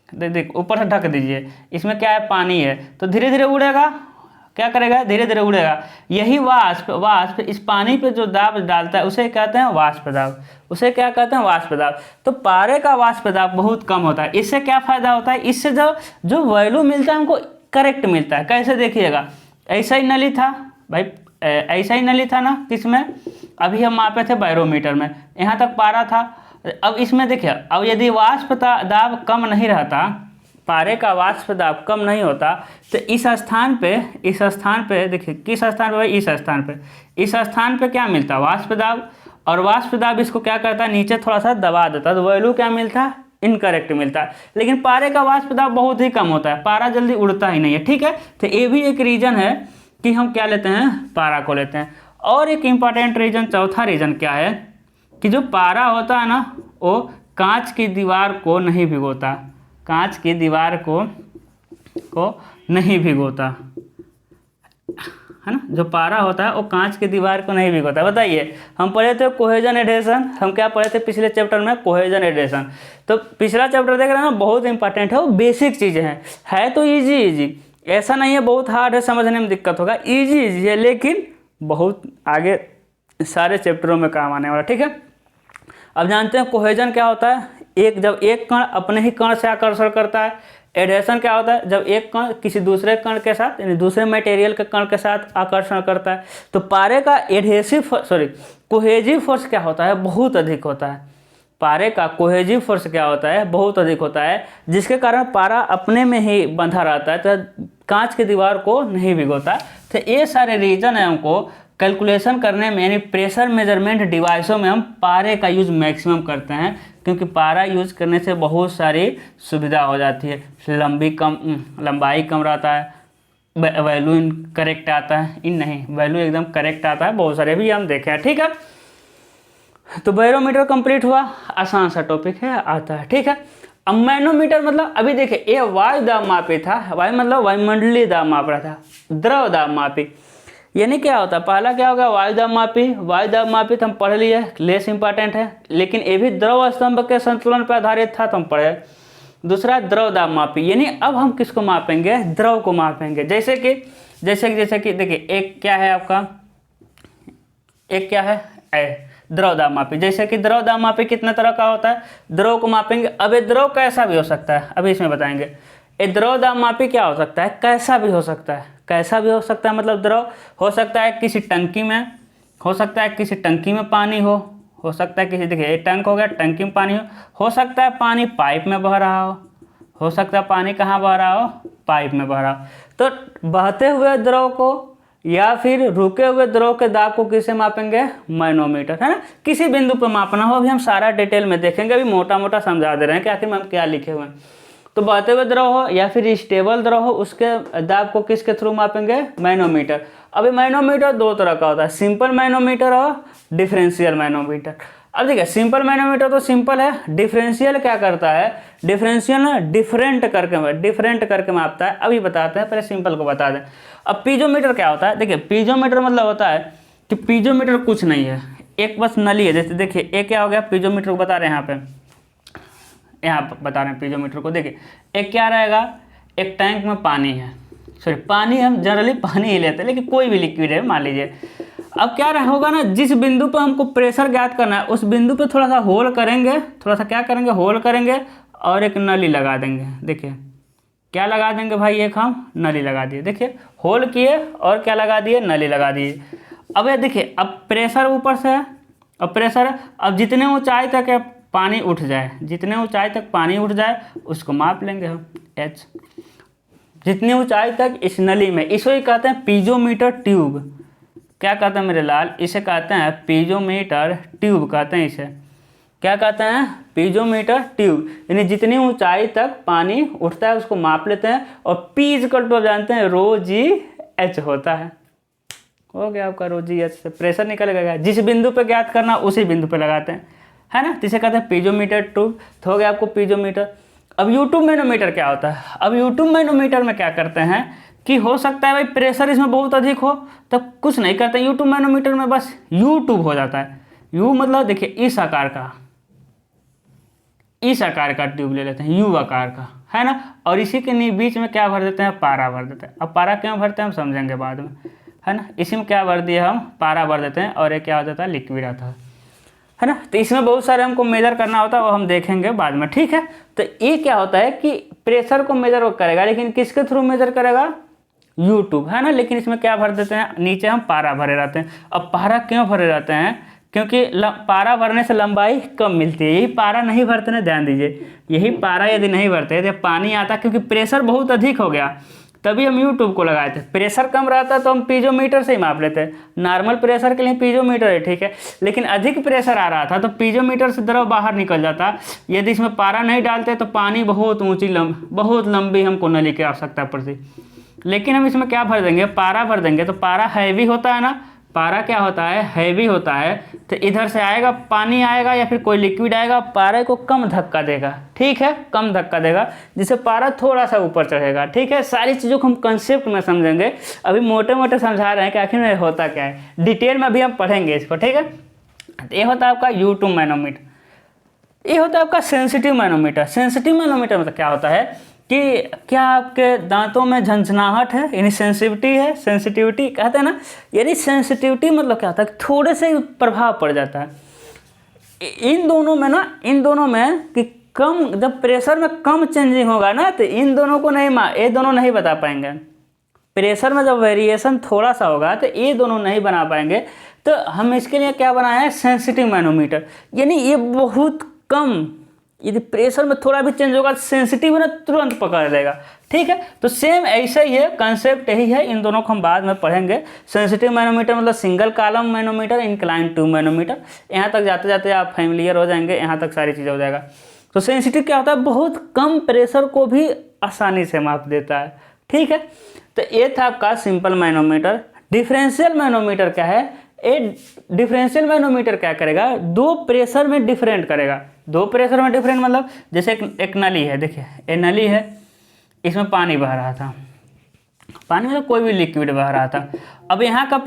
देख ऊपर से ढक दीजिए, इसमें क्या है, पानी है, तो धीरे धीरे उड़ेगा, क्या करेगा, धीरे धीरे उड़ेगा। यही वाष्प इस पानी पे जो दाब डालता है उसे कहते हैं वाष्प दाब, उसे क्या कहते हैं, वाष्प दाब। तो पारे का वाष्प दाब बहुत कम होता है। इससे क्या फायदा होता है, इससे जो वैल्यू मिलता है हमको करेक्ट मिलता है। कैसे देखिएगा, ऐसा ही नली था भाई, ऐसा ही नली था ना, किसमें, अभी हम मापे थे बैरोमीटर में, यहाँ तक पारा था। अब इसमें देखिए, अब यदि वाष्प दाब कम नहीं रहता, पारे का वाष्प दाब कम नहीं होता, तो इस स्थान पे देखिए, किस स्थान पे भाई, इस स्थान पे क्या मिलता है, वाष्प दाब। और वाष्प दाब इसको क्या करता है, नीचे थोड़ा सा दबा देता है, तो वैल्यू क्या मिलता है, इनकरेक्ट मिलता है। लेकिन पारे का वाष्प दाब बहुत ही कम होता है, पारा जल्दी उड़ता ही नहीं है, ठीक है। तो ये भी एक रीज़न है कि हम क्या लेते हैं, पारा को लेते हैं। और एक इम्पॉर्टेंट रीज़न, चौथा रीज़न क्या है कि जो पारा होता है ना, वो कांच की दीवार को नहीं भिगोता, कांच की दीवार को नहीं भिगोता, है ना। जो पारा होता है वो कांच की दीवार को नहीं भिगोता। बताइए, हम पढ़े थे कोहेजन एडहेशन, हम क्या पढ़े थे पिछले चैप्टर में, कोहेजन एडहेशन। तो पिछला चैप्टर देख रहे हैं ना, बहुत इंपॉर्टेंट है, वो बेसिक चीज़ें हैं, है तो इजी, ऐसा नहीं है बहुत हार्ड है, समझने में दिक्कत होगा, इजी है, लेकिन बहुत आगे सारे चैप्टरों में काम आने वाला, ठीक है। अब जानते हैं कोहेजन क्या होता है, जब एक कण अपने ही कण से आकर्षण करता है। एडहेशन क्या होता है, जब एक कण किसी दूसरे कण के साथ, यानी दूसरे मटेरियल के कण के साथ आकर्षण करता है। तो पारे का कोहेजिव फोर्स क्या होता है, बहुत अधिक होता है। पारे का कोहेजिव फोर्स क्या होता है, बहुत अधिक होता है, जिसके कारण पारा अपने में ही बंधा रहता है, तो कांच की दीवार को नहीं भिगोता। तो ये सारे रीजन है, हमको कैलकुलेशन करने में, यानी प्रेशर मेजरमेंट डिवाइसों में हम पारे का यूज़ मैक्सिमम करते हैं, क्योंकि पारा यूज़ करने से बहुत सारी सुविधा हो जाती है। लंबाई कम रहता है, वैल्यू करेक्ट आता है, वैल्यू एकदम करेक्ट आता है, बहुत सारे भी हम देखे हैं, ठीक है। तो बैरोमीटर कंप्लीट हुआ, आसान सा टॉपिक है, आता है, ठीक है। अब मैनोमीटर मतलब, अभी देखिए ये वायु दाब मापी था, वायु मतलब वायुमंडलीय दाब माप रहा था, द्रव दाब मापी यानी क्या होता है, पहला क्या होगा, वायु दाब मापी तो हम पढ़ लिए, लेस इंपॉर्टेंट है, लेकिन ये भी द्रव स्तंभ के संतुलन पर आधारित था, तो हम पढ़े। दूसरा द्रव दाब मापी, यानी अब हम किसको मापेंगे, द्रव को मापेंगे। जैसे कि देखिए, एक क्या है आपका, एक क्या है, द्रव दाब मापी। जैसे कि द्रव दाब मापी कितने तरह का होता है, द्रव को मापेंगे। अब ये द्रव कैसा भी हो सकता है, अभी इसमें बताएंगे। ये द्रव दाब मापी क्या हो सकता है, कैसा भी हो सकता है, मतलब द्रव हो सकता है किसी टंकी में, हो सकता है किसी टंकी में पानी हो सकता है किसी, देखिए ये टंक हो गया, टंकी में पानी हो सकता है पानी पाइप में बह रहा हो सकता है पानी कहाँ बह रहा हो, पाइप में बह रहा हो। तो बहते हुए द्रव को या फिर रुके हुए द्रव के दाब को किससे मापेंगे, मैनोमीटर, है ना। किसी बिंदु पर मापना हो, अभी हम सारा डिटेल में देखेंगे, अभी मोटा मोटा समझा दे रहे हैं कि आखिर में हम क्या लिखे हुए हैं। तो बहते हुए द्रव हो या फिर स्टेबल द्रव हो, उसके दाब को किसके थ्रू मापेंगे, मैनोमीटर। अभी मैनोमीटर दो तरह का होता है, सिंपल मैनोमीटर और डिफरेंशियल मैनोमीटर। अब देखिए सिंपल मैनोमीटर तो सिंपल है, डिफरेंशियल क्या करता है, डिफरेंशियल ना डिफरेंट करके मापता है। अभी बताते हैं, पहले सिंपल को बता दें। अब पीजोमीटर क्या होता है, देखिए पीजोमीटर मतलब होता है कि पीजोमीटर कुछ नहीं है, एक बस नली है। जैसे देखिए एक क्या हो गया, पीजोमीटर को बता रहे हैं यहाँ बता रहे हैं पीजोमीटर को। देखिए एक क्या रहेगा, एक टैंक में पानी है, सॉरी पानी, हम जनरली पानी ही लेते हैं, लेकिन कोई भी लिक्विड है मान लीजिए। अब क्या होगा ना, जिस बिंदु पर हमको प्रेशर ज्ञात करना है उस बिंदु पे थोड़ा सा होल करेंगे, थोड़ा सा क्या करेंगे, होल करेंगे और एक नली लगा देंगे। देखिए क्या लगा देंगे भाई, एक हम नली लगा दिए, देखिए होल किए और क्या लगा दिए, नली लगा दिए। अब ये देखिए, अब प्रेशर ऊपर से है, अब प्रेशर है, अब जितने ऊंचाई तक पानी उठ जाए, जितने ऊंचाई तक पानी उठ जाए उसको माप लेंगे हम, एच। जितनी ऊंचाई तक इस नली में, इसको ही कहते हैं पीजोमीटर ट्यूब। क्या कहते हैं मेरे लाल, इसे कहते हैं पीजोमीटर ट्यूब कहते हैं इसे। क्या कहते हैं, पीजोमीटर ट्यूब। यानी जितनी ऊंचाई तक पानी उठता है उसको माप लेते हैं। और पी इक्वल टू जानते हैं रो जी एच होता है। हो गया आपका रो जी एच से प्रेशर निकलेगा, जिस बिंदु पे ज्ञात करना उसी बिंदु पे लगाते हैं, है ना। जिसे कहते हैं पीजोमीटर ट्यूब। तो हो गया आपको पीजोमीटर। अब यूट्यूब मैनोमीटर क्या होता है, अब यूट्यूब मैनोमीटर में क्या करते हैं कि हो सकता है भाई प्रेशर इसमें बहुत अधिक हो, तब कुछ नहीं करते यूट्यूब मैनोमीटर में, बस यूट्यूब हो जाता है। यू मतलब देखिए इस आकार का ट्यूब ले लेते हैं, यू आकार का, है ना। और इसी के बीच में क्या भर देते हैं, पारा भर देते हैं। अब पारा क्यों भरते हैं हम समझेंगे बाद में, है ना। इसी में क्या भर दिया हम, पारा भर देते हैं और ये क्या हो जाता है, लिक्विड आता है ना। तो इसमें बहुत सारे हमको मेजर करना होता है, वो हम देखेंगे बाद में, ठीक है। तो ये क्या होता है कि प्रेशर को मेजर वो करेगा, लेकिन किसके थ्रू मेजर करेगा, यूट्यूब, है ना। लेकिन इसमें क्या भर देते हैं, नीचे हम पारा भरे रहते हैं। अब पारा क्यों भरे रहते हैं, क्योंकि पारा भरने से लंबाई कम मिलती है। यही पारा नहीं भरते ना, ध्यान दीजिए, यही पारा यदि नहीं भरते तो पानी आता, क्योंकि प्रेशर बहुत अधिक हो गया तभी हम यूट्यूब को लगाए थे। प्रेशर कम रहता तो हम पीजोमीटर से ही माप लेते हैं। नॉर्मल प्रेशर के लिए पीजोमीटर है, ठीक है। लेकिन अधिक प्रेशर आ रहा था तो पीजोमीटर से द्रव बाहर निकल जाता। यदि इसमें पारा नहीं डालते तो पानी बहुत ऊंची बहुत लंबी हमको नली की आवश्यकता पड़ती। लेकिन हम इसमें क्या भर देंगे, पारा भर देंगे। तो पारा हैवी होता है ना, पारा क्या होता है, हैवी होता है। तो इधर से आएगा पानी आएगा या फिर कोई लिक्विड आएगा, पारे को कम धक्का देगा, ठीक है, कम धक्का देगा, जिससे पारा थोड़ा सा ऊपर चढ़ेगा, ठीक है। सारी चीज़ों को हम कंसेप्ट में समझेंगे, अभी मोटे मोटे समझा रहे हैं कि आखिर में होता क्या है, डिटेल में अभी हम पढ़ेंगे इसको, ठीक है। तो ये होता है आपका यूट्यूब मैनोमीटर। ये होता है आपका सेंसिटिव मैनोमीटर। सेंसिटिव मैनोमीटर मतलब क्या होता है कि क्या आपके दांतों में झंझनाहट है, यानी सेंसिटिविटी है, सेंसिटिविटी कहते हैं ना। यानी सेंसिटिविटी मतलब क्या होता है, थोड़े से प्रभाव पड़ जाता है इन दोनों में ना, इन दोनों में कि कम, जब प्रेशर में कम चेंजिंग होगा ना तो इन दोनों को नहीं, ये दोनों नहीं बता पाएंगे। प्रेशर में जब वेरिएशन थोड़ा सा होगा तो ये दोनों नहीं बना पाएंगे। तो हम इसके लिए क्या बनाए हैं, सेंसिटिव मैनोमीटर। यानी ये बहुत कम, यदि प्रेशर में थोड़ा भी चेंज होगा सेंसिटिव है ना, तुरंत पकड़ लेगा, ठीक है। तो सेम ऐसा ही है, कंसेप्ट यही है। इन दोनों को हम बाद में पढ़ेंगे। सेंसिटिव मैनोमीटर मतलब single column manometer, incline tube manometer. यहाँ तक जाते जाते आप फैमिलियर हो जाएंगे, यहाँ तक सारी चीज़ें हो जाएगा। तो सेंसिटिव क्या होता है, बहुत कम प्रेशर को भी आसानी से माप देता है, ठीक है। तो ये था आपका सिंपल मैनोमीटर। डिफरेंशियल मैनोमीटर क्या है, ए डिफरेंशियल मैनोमीटर क्या करेगा, दो प्रेशर में डिफरेंट करेगा। दो प्रेशर में डिफरेंट मतलब जैसे एक नली है, देखिए ये नली है, इसमें पानी बह रहा था, पानी में कोई भी लिक्विड बह रहा था। अब यहाँ का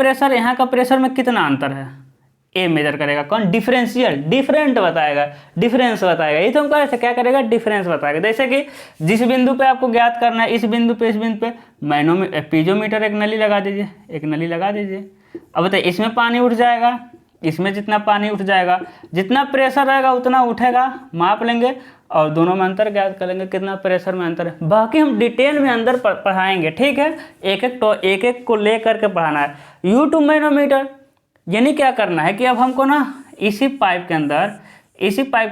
प्रेशर में कितना अंतर है, ए मेजर करेगा कौन, डिफरेंशियल, डिफरेंट बताएगा, डिफरेंस बताएगा। ये तो हम कह रहे थे, क्या करेगा, डिफरेंस बताएगा। जैसे कि जिस बिंदु पे आपको ज्ञात करना है, इस बिंदु पे पीजोमीटर एक नली लगा दीजिए, एक नली लगा दीजिए। अब बताइए इसमें पानी उठ जाएगा, इसमें जितना पानी उठ जाएगा, जितना प्रेशर रहेगा उतना उठेगा, माप लेंगे और दोनों में अंतर ज्ञात करेंगे, कितना प्रेशर में अंतर है। बाकी हम डिटेल में अंदर पढ़ाएंगे, ठीक है। एक एक को ले करके पढ़ाना है। यूट्यूब मैनोमीटर यानी क्या करना है कि अब हमको ना इसी पाइप के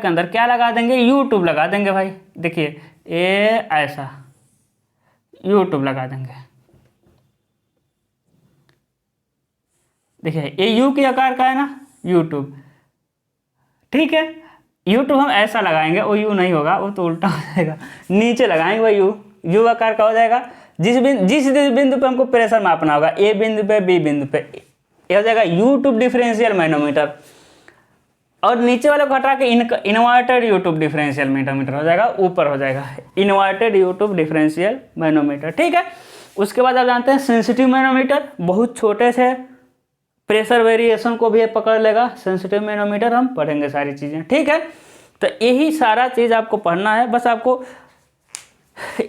अंदर क्या लगा देंगे, यूट्यूब लगा देंगे भाई। देखिए ये ऐसा यूट्यूब लगा देंगे, देखिए ये यू के आकार का है ना, यूट्यूब, ठीक है। यूट्यूब हम ऐसा लगाएंगे, वो यू नहीं होगा, वो तो उल्टा हो जाएगा, नीचे लगाएंगे वो यू आकार का हो जाएगा। जिस बिंदु पे हमको प्रेशर मापना होगा, ए बिंदु पे, बी बिंदु पे, ये हो जाएगा यूट्यूब डिफरेंशियल मैनोमीटर। और नीचे वाले को हटा के इन्वर्टेड यूट्यूब डिफरेंशियल मैनोमीटर हो जाएगा, ऊपर हो जाएगा इन्वर्टेड यूट्यूब डिफरेंशियल मैनोमीटर, ठीक है। उसके बाद आप जानते हैं सेंसिटिव मैनोमीटर, बहुत छोटे से प्रेशर वेरिएशन को भी ये पकड़ लेगा। सेंसिटिव मैनोमीटर हम पढ़ेंगे सारी चीज़ें, ठीक है। तो यही सारा चीज़ आपको पढ़ना है, बस आपको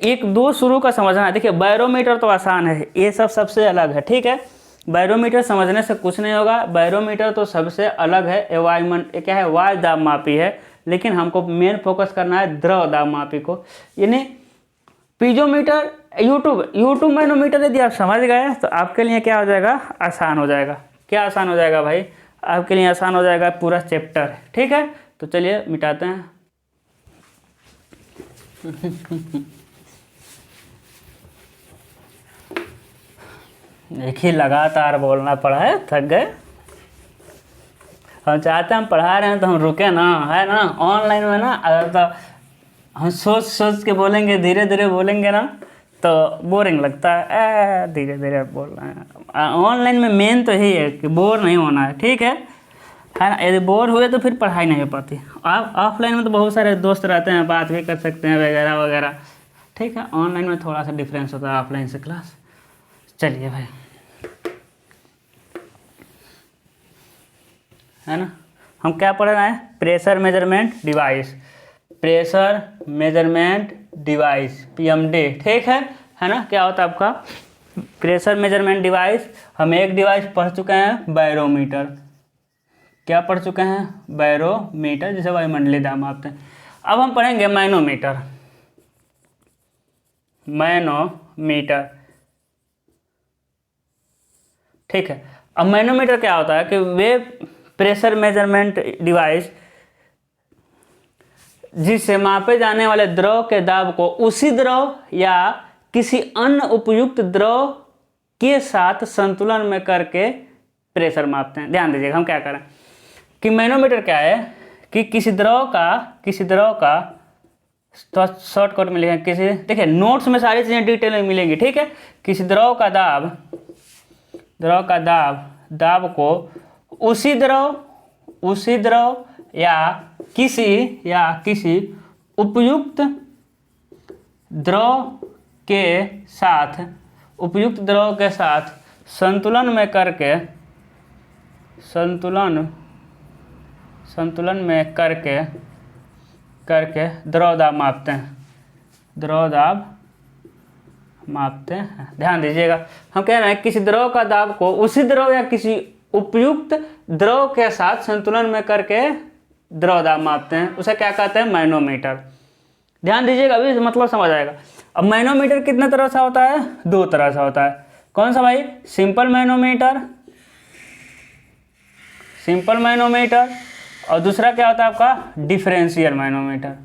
एक दो शुरू का समझना है। देखिए बैरोमीटर तो आसान है, ये सब सबसे अलग है, ठीक है। बैरोमीटर समझने से कुछ नहीं होगा, बैरोमीटर तो सबसे अलग है। ये क्या है, वायु दाब मापी है, लेकिन हमको मेन फोकस करना है द्रव दाब मापी को। यानी पीजोमीटर, यूट्यूब मैनोमीटर यदि आप समझ गए तो आपके लिए क्या हो जाएगा, आसान हो जाएगा। क्या आसान हो जाएगा भाई, आपके लिए आसान हो जाएगा पूरा चैप्टर, ठीक है। तो चलिए मिटाते हैं। देखिए लगातार बोलना पड़ा है, थक गए। हम चाहते हैं हम पढ़ा रहे हैं तो हम रुके ना, है ना। ऑनलाइन में ना अगर तो हम सोच के बोलेंगे, धीरे धीरे बोलेंगे ना तो बोरिंग लगता है, धीरे धीरे बोल रहे हैं। ऑनलाइन में मेन तो यही है कि बोर नहीं होना है, ठीक है ना। यदि बोर हुए तो फिर पढ़ाई नहीं हो पाती। आप ऑफलाइन में तो बहुत सारे दोस्त रहते हैं, बात भी कर सकते हैं वगैरह वगैरह, ठीक है। ऑनलाइन में थोड़ा सा डिफरेंस होता है ऑफलाइन से क्लास। चलिए भाई, है ना। हम क्या पढ़ रहे हैं, pressure measurement device, pressure measurement device, PMD, ठीक है ना। क्या होता है आपका प्रेशर मेजरमेंट डिवाइस। हम एक डिवाइस पढ़ चुके हैं, बैरोमीटर। क्या पढ़ चुके हैं, बैरोमीटर, जिसे वायुमंडलीय दाब मापते हैं। अब हम पढ़ेंगे मैनोमीटर, मैनोमीटर, ठीक है। अब मैनोमीटर क्या होता है कि वे प्रेशर मेजरमेंट डिवाइस जिससे मापे जाने वाले द्रव के दाब को उसी द्रव या किसी अन्य उपयुक्त द्रव के साथ संतुलन में करके प्रेशर मापते हैं। ध्यान दीजिएगा हम क्या करें कि मैनोमीटर क्या है कि किसी द्रव का तो शॉर्टकट में लिखें, किसी, देखिए नोट्स में सारी चीज़ें डिटेल में मिलेंगी, ठीक है। किसी द्रव का दाब को उसी द्रव या किसी उपयुक्त द्रव के साथ संतुलन में करके द्रव दाब मापते हैं। ध्यान दीजिएगा हम कह रहे हैं किसी द्रव का दाब को उसी द्रव या किसी उपयुक्त द्रव के साथ संतुलन में करके द्रव दाब मापते हैं, उसे क्या कहते हैं, मैनोमीटर। ध्यान दीजिएगा, अभी मतलब समझ आएगा। अब मैनोमीटर कितने तरह से होता है, दो तरह से होता है। कौन सा भाई, सिंपल मैनोमीटर, और दूसरा क्या होता है आपका डिफरेंशियल मैनोमीटर।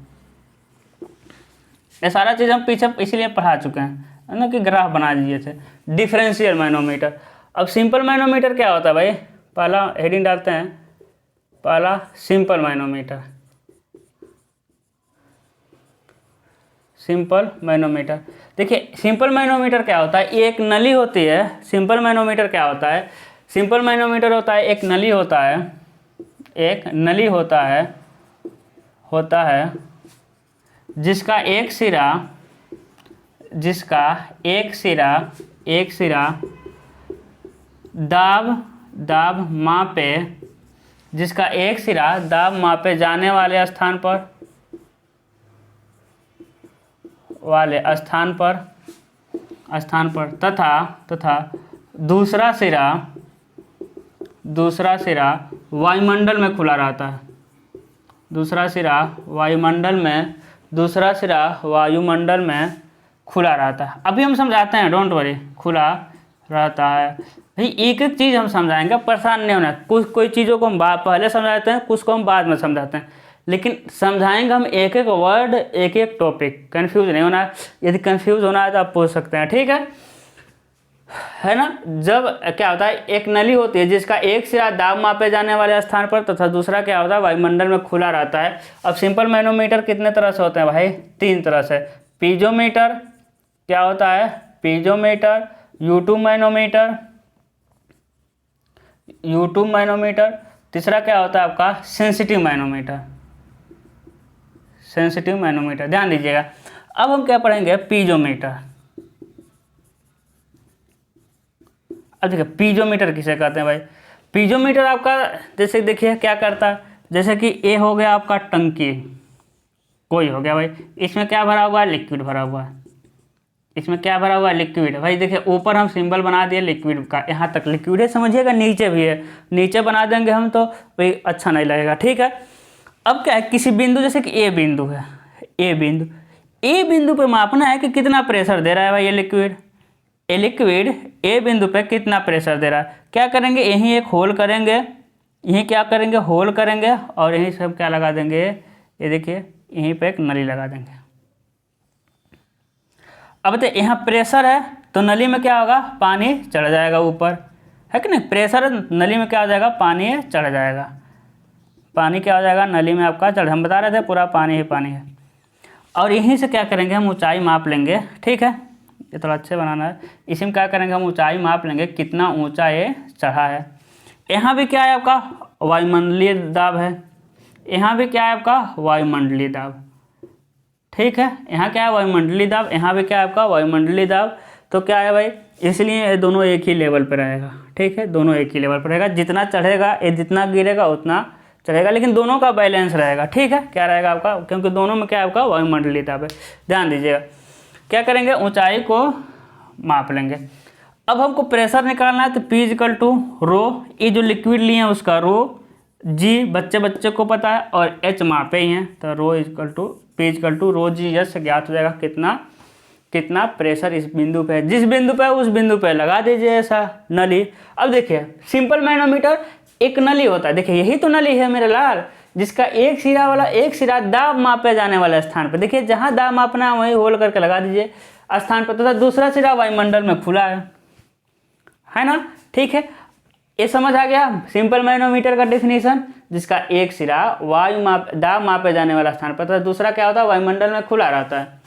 ये सारा चीज़ हम पीछे इसीलिए पढ़ा चुके हैं, है ना, कि ग्राफ बना दिए थे। Differential manometer. अब सिंपल मैनोमीटर क्या होता है भाई, पहला हेडिंग डालते हैं, पहला सिंपल मैनोमीटर। देखिए सिंपल मैनोमीटर क्या होता है, एक नली होती है। सिंपल मैनोमीटर क्या होता है, सिंपल मैनोमीटर होता है एक नली होता है जिसका एक सिरा दाब मापे जाने वाले स्थान पर तथा दूसरा सिरा वायुमंडल में खुला रहता है। दूसरा सिरा वायुमंडल में खुला रहता है। अभी हम समझाते हैं, डोंट वरी, खुला रहता है भाई। एक एक चीज़ हम समझाएंगे, परेशान नहीं होना। कोई चीज़ों को हम पहले समझाते हैं, कुछ को हम बाद में समझाते हैं, लेकिन समझाएंगे हम एक एक वर्ड, एक एक टॉपिक। कंफ्यूज नहीं होना है, यदि कंफ्यूज होना है तो आप पूछ सकते हैं, ठीक है। है ना। जब क्या होता है, एक नली होती है जिसका एक सिरा दाब मापे जाने वाले स्थान पर तथा दूसरा क्या होता है वायुमंडल में खुला रहता है। अब सिंपल मैनोमीटर कितने तरह से होते हैं भाई, 3 तरह से। पीजोमीटर क्या होता है, पीजोमीटर, यू ट्यूब मैनोमीटर, तीसरा क्या होता है आपका सेंसिटिव मैनोमीटर, ध्यान दीजिएगा। अब हम क्या पढ़ेंगे, पीजोमीटर। अब देखिए पीजोमीटर किसे कहते हैं भाई। पीजोमीटर आपका जैसे देखिए क्या करता है, जैसे कि ए हो गया आपका टंकी, कोई हो गया भाई, इसमें क्या भरा हुआ है, लिक्विड भरा हुआ है। इसमें क्या भरा हुआ है, लिक्विड। भाई देखिए ऊपर हम सिंबल बना दिए लिक्विड का, यहाँ तक लिक्विड है समझिएगा, नीचे भी है, नीचे बना देंगे हम तो भाई अच्छा नहीं लगेगा, ठीक है। अब क्या है, किसी बिंदु जैसे कि ए बिंदु है, ए बिंदु पे मापना है कि कितना प्रेशर दे रहा है भाई ये लिक्विड ए बिंदु पे कितना प्रेशर दे रहा है। क्या करेंगे, यहीं एक होल करेंगे, यहीं क्या करेंगे, होल करेंगे और यहीं सब क्या लगा देंगे, ये देखिए यहीं पे एक नली लगा देंगे। अब तो यहाँ प्रेशर है तो नली में क्या होगा, पानी चढ़ जाएगा ऊपर, है कि नहीं। प्रेशर नली में क्या हो जाएगा, पानी चढ़ जाएगा, पानी क्या हो जाएगा नली में आपका चढ़, हम बता रहे थे पूरा पानी ही पानी है। और यहीं से क्या करेंगे, हम ऊंचाई माप लेंगे, ठीक है, ये थोड़ा अच्छे बनाना है। इसी में क्या करेंगे, हम ऊंचाई माप लेंगे, कितना ऊंचा ये चढ़ा है। यहाँ भी क्या है आपका वायुमंडलीय दाब है, यहाँ भी क्या है आपका वायुमंडलीय दाब, ठीक है। यहाँ क्या है वायुमंडलीय दाब, यहाँ भी क्या है आपका वायुमंडलीय दाब। तो क्या है भाई, इसलिए ये दोनों एक ही लेवल पर रहेगा, ठीक है, दोनों एक ही लेवल पर रहेगा। जितना चढ़ेगा ये जितना गिरेगा उतना चढ़ेगा, लेकिन दोनों का बैलेंस रहेगा, ठीक है। क्या रहेगा आपका, क्योंकि दोनों में क्या है आपका वायुमंडलीय दाब है। ध्यान दीजिएगा, क्या करेंगे, ऊंचाई को माप लेंगे। अब हमको प्रेशर निकालना है तो P इक्वल टू रो, ये जो लिक्विड लिए हैं उसका रो, जी बच्चे को पता है और H मापे ही हैं तो rho equal to P equal to rho g h से ज्ञात हो जाएगा कितना प्रेशर इस बिंदु पे है। जिस बिंदु पे है उस बिंदु पे लगा दीजिए ऐसा नली। अब देखिए सिंपल मैनोमीटर एक नली होता है, देखिए यही तो नली है मेरे लाल, जिसका एक सिरा दाब मापे जाने वाले स्थान पे, देखिए जहाँ दाब मापना है वहीं होल करके लगा दीजिए स्थान पर, तथा दूसरा सिरा वायुमंडल में खुला है ना, ठीक है। ये समझ आ गया सिंपल मैनोमीटर का डेफिनेशन, जिसका एक सिरा दाब मापे जाने वाला स्थान पर तथा दूसरा क्या होता है वायुमंडल में खुला रहता है।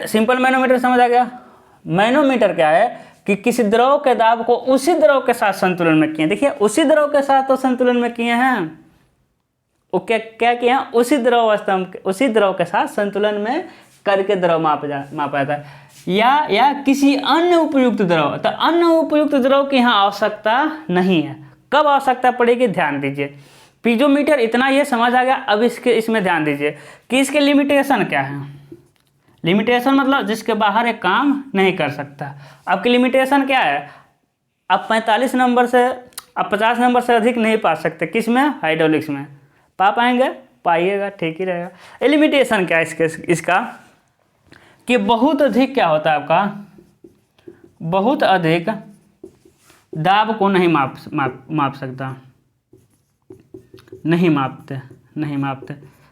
सिंपल मैनोमीटर समझ आ गया। मैनोमीटर क्या है कि किसी द्रव के दाब को उसी द्रव के साथ संतुलन में किए, देखिए उसी द्रव के साथ तो संतुलन में किए हैं, वो क्या किए हैं, उसी द्रव के साथ संतुलन में करके द्रव मापा जाता है, या किसी अन्य उपयुक्त द्रव। तो अन्य उपयुक्त द्रव की यहाँ आवश्यकता नहीं है। कब आवश्यकता पड़ेगी, ध्यान दीजिए। पीजोमीटर इतना ये समझ आ गया। अब इसमें ध्यान दीजिए कि इसके लिमिटेशन क्या है। लिमिटेशन मतलब जिसके बाहर एक काम नहीं कर सकता। आपकी लिमिटेशन क्या है, आप 45 नंबर से आप 50 नंबर से अधिक नहीं पा सकते, किस में, हाइड्रोलिक्स में। पा पाएंगे, पाइएगा, ठीक ही रहेगा। ये लिमिटेशन क्या है इसका कि बहुत अधिक क्या होता है आपका, बहुत अधिक दाब को नहीं माप सकता, नहीं मापते।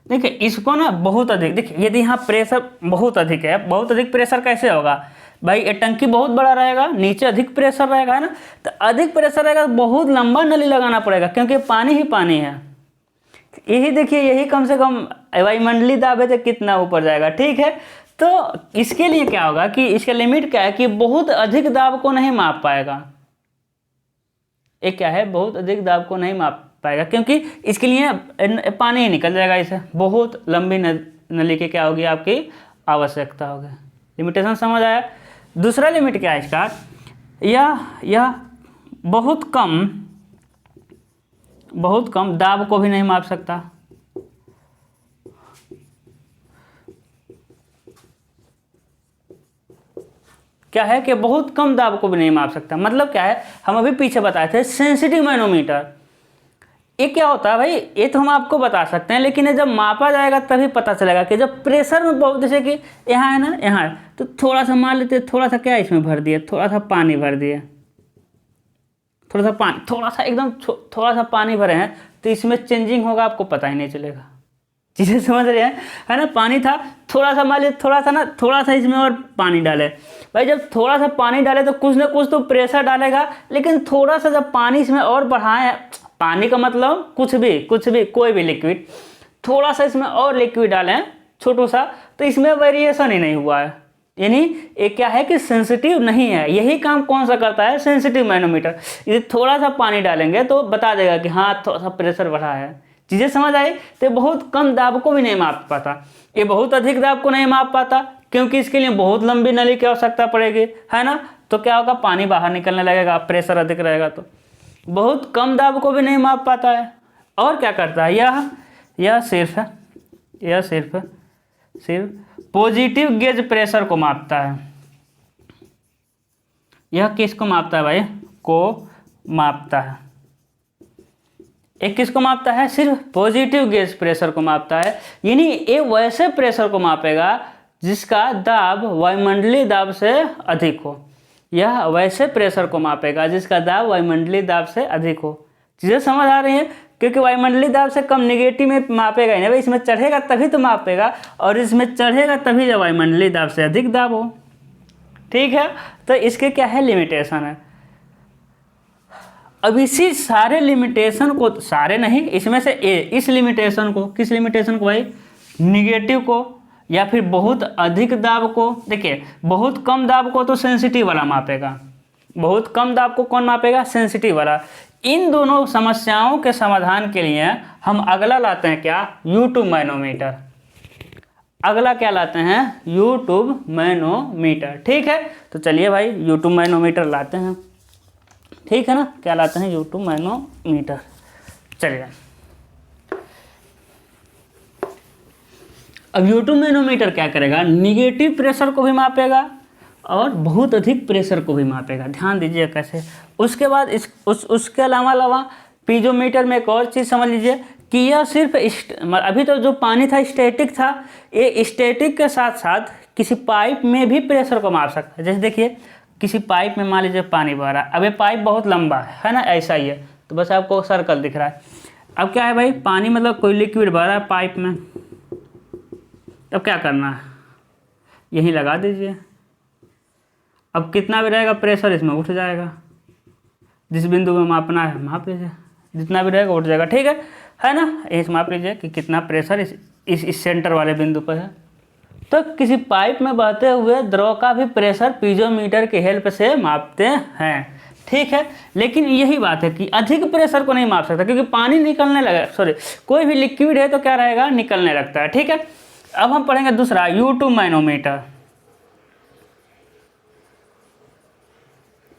देखिए इसको ना बहुत अधिक, देखिए यदि यहाँ प्रेशर बहुत अधिक है, बहुत अधिक प्रेशर कैसे होगा भाई, ये टंकी बहुत बड़ा रहेगा, नीचे अधिक प्रेशर रहेगा, है ना। तो अधिक प्रेशर रहेगा तो बहुत लंबा नली लगाना पड़ेगा, क्योंकि पानी ही पानी है। यही देखिए, यही कम से कम वायुमंडलीय दाब है तो कितना ऊपर जाएगा, ठीक है। तो इसके लिए क्या होगा कि इसका लिमिट क्या है कि बहुत अधिक दाब को नहीं माप पाएगा। एक क्या है, बहुत अधिक दाब को नहीं माप पाएगा, क्योंकि इसके लिए पानी ही निकल जाएगा, इसे बहुत लंबी नली की क्या होगी, आपकी आवश्यकता होगी। लिमिटेशन समझ आया। दूसरा लिमिट क्या है इसका, यह बहुत कम दाब को भी नहीं माप सकता। क्या है कि बहुत कम दाब को भी नहीं माप सकता। मतलब क्या है, हम अभी पीछे बताए थे सेंसिटिव मैनोमीटर, ये क्या होता है भाई, ये तो हम आपको बता सकते हैं, लेकिन जब मापा जाएगा तभी पता चलेगा कि जब प्रेशर में बहुत, जैसे कि यहाँ है ना, यहाँ है तो थोड़ा सा मान लेते, थोड़ा सा क्या इसमें भर दिया, थोड़ा सा पानी भर दिया, थोड़ा सा एकदम थोड़ा सा पानी भरे हैं तो इसमें चेंजिंग होगा, आपको पता ही नहीं चलेगा। चीज़ें समझ रहे हैं, है ना। पानी था, थोड़ा सा मान लीजिए, थोड़ा सा इसमें और पानी डाले। भाई जब थोड़ा सा पानी डाले तो कुछ ना कुछ तो प्रेशर डालेगा, लेकिन थोड़ा सा जब पानी इसमें और बढ़ाएं, पानी का मतलब कुछ भी कोई भी लिक्विड, थोड़ा सा इसमें और लिक्विड डालें छोटा सा, तो इसमें वेरिएशन ही नहीं हुआ है। यानी ये क्या है कि सेंसिटिव नहीं है। यही काम कौन सा करता है, सेंसिटिव मैनोमीटर। यदि थोड़ा सा पानी डालेंगे तो बता देगा कि हाँ थोड़ा सा प्रेशर बढ़ा है। चीज़ें समझ आई। तो बहुत कम दाब को भी नहीं माप पाता, ये बहुत अधिक दाब को नहीं माप पाता, क्योंकि इसके लिए बहुत लंबी नली की आवश्यकता पड़ेगी, है ना। तो क्या होगा, पानी बाहर निकलने लगेगा, प्रेशर अधिक रहेगा। तो बहुत कम दाब को भी नहीं माप पाता है। और क्या करता है, यह सिर्फ पॉजिटिव गेज प्रेशर को मापता है। यह किसको मापता है भाई, को मापता है। एक किसको मापता है, सिर्फ पॉजिटिव गेज प्रेशर को मापता है। यानी ये वैसे प्रेशर को मापेगा जिसका दाब वायुमंडलीय दाब से अधिक हो। यह वैसे प्रेशर को मापेगा जिसका दाब वायुमंडलीय दाब से अधिक हो। चीज़ें समझ आ रही हैं, क्योंकि वायुमंडलीय दाब से कम नेगेटिव में मापेगा ही नहीं भाई, इसमें चढ़ेगा तभी तो मापेगा, और इसमें चढ़ेगा तभी जब वायुमंडलीय दाब से अधिक दाब हो। ठीक है, तो इसके क्या है, लिमिटेशन है। अब इसी सारे लिमिटेशन को, सारे नहीं, इसमें से इस लिमिटेशन को, किस लिमिटेशन को भाई, निगेटिव को, या फिर बहुत अधिक दाब को। देखिए बहुत कम दाब को तो सेंसिटिव वाला मापेगा, बहुत कम दाब को कौन मापेगा, सेंसिटिव वाला। इन दोनों समस्याओं के समाधान के लिए हम अगला लाते हैं क्या, यूट्यूब मैनोमीटर। अगला क्या लाते हैं, यूट्यूब मैनोमीटर। ठीक है, तो चलिए भाई यूट्यूब मैनोमीटर लाते हैं। ठीक है ना, क्या लाते हैं, यूट्यूब मैनोमीटर। चलिए अब यूट्यूब मैनोमीटर क्या करेगा, निगेटिव प्रेशर को भी मापेगा और बहुत अधिक प्रेशर को भी मापेगा। ध्यान दीजिए कैसे। उसके बाद उसके अलावा पीजोमीटर में एक और चीज़ समझ लीजिए कि यह सिर्फ अभी तो जो पानी था स्टैटिक था, ये स्टैटिक के साथ साथ किसी पाइप में भी प्रेशर को माप सकता है। जैसे देखिए किसी पाइप में मान लीजिए पानी बह रहा है, अब ये पाइप बहुत लंबा है ना, ऐसा ही है, तो बस आपको सर्कल दिख रहा है। अब क्या है भाई, पानी मतलब कोई लिक्विड बह रहा है पाइप में, अब क्या करना है, यहीं लगा दीजिए। अब कितना भी रहेगा प्रेशर इसमें उठ जाएगा, जिस बिंदु में मापना है माप लीजिए, जितना भी रहेगा उठ जाएगा। ठीक है ना, यही माप लीजिए कि कितना प्रेशर इस सेंटर वाले बिंदु पर है। तो किसी पाइप में बहते हुए द्रव का भी प्रेशर पीजोमीटर की हेल्प से मापते हैं। ठीक है, लेकिन यही बात है कि अधिक प्रेशर को नहीं माप सकता, क्योंकि पानी निकलने लगा, कोई भी लिक्विड है तो क्या रहेगा, निकलने लगता है। ठीक है, अब हम पढ़ेंगे दूसरा यूट्यूब मैनोमीटर।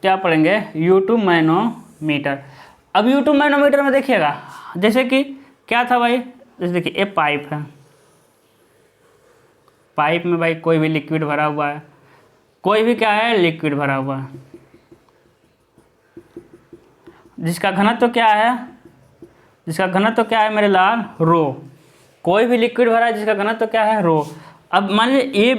क्या पढ़ेंगे, यूट्यूब मैनोमीटर। अब यूट्यूब मैनोमीटर में देखिएगा, जैसे कि क्या था भाई, जैसे देखिए ये पाइप है, पाइप में भाई कोई भी लिक्विड भरा हुआ है, कोई भी क्या है, लिक्विड भरा हुआ है, जिसका घनत्व क्या है, मेरे लाल, रो। कोई भी लिक्विड भरा है जिसका घनत्व क्या है, रो। अब मान लीजिए ए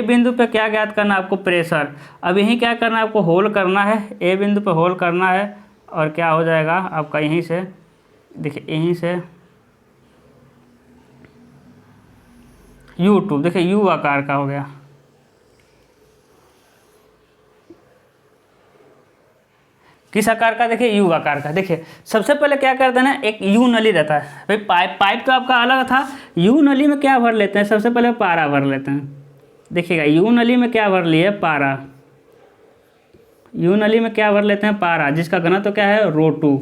बिंदु पे क्या ज्ञात करना है आपको, प्रेशर। अब यहीं क्या करना है आपको, होल करना है, ए बिंदु पे होल करना है, और क्या हो जाएगा आपका, यहीं से देखिए, यहीं से U2, देखिए यू आकार का हो गया। किस आकार का, देखिए यू आकार का। देखिए सबसे पहले क्या करते हैं ना, एक यू नली रहता है भाई, पाइप तो आपका अलग था, यू नली में क्या भर लेते हैं, सबसे पहले पारा भर लेते हैं। देखिएगा यू नली में क्या भर लिए, पारा। यू नली में क्या भर लेते हैं, पारा, जिसका घनत्व तो क्या है, रो2।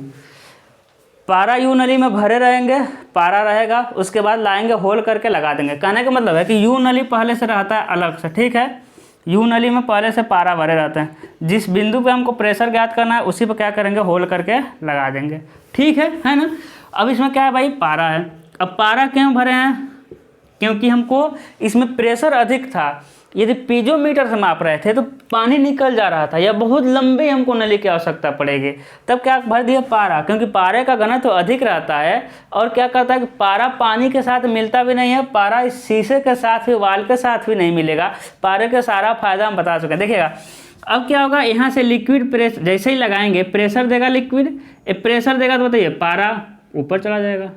पारा यू नली में भरे रहेंगे, पारा रहेगा, उसके बाद लाएंगे होल करके लगा देंगे। कहने का मतलब है कि यू नली पहले से रहता है अलग से। ठीक है, यू नली में पहले से पारा भरे रहते हैं, जिस बिंदु पे हमको प्रेशर ज्ञात करना है उसी पर क्या करेंगे, होल करके लगा देंगे। ठीक है ना। अब इसमें क्या है भाई, पारा है। अब पारा क्यों भरे हैं, क्योंकि हमको इसमें प्रेशर अधिक था। यदि पीजोमीटर से माप रहे थे तो पानी निकल जा रहा था, या बहुत लंबी हमको नली की आवश्यकता पड़ेगी, तब क्या भर दिया, पारा। क्योंकि पारे का घनत्व तो अधिक रहता है, और क्या करता है कि पारा पानी के साथ मिलता भी नहीं है, पारा इस शीशे के साथ भी, वाल के साथ भी नहीं मिलेगा। पारे का सारा फायदा हम बता चुके हैं। देखिएगा अब क्या होगा, यहाँ से लिक्विड प्रेशर जैसे ही लगाएंगे, प्रेशर देगा लिक्विड, प्रेशर देगा तो बताइए पारा ऊपर चला जाएगा।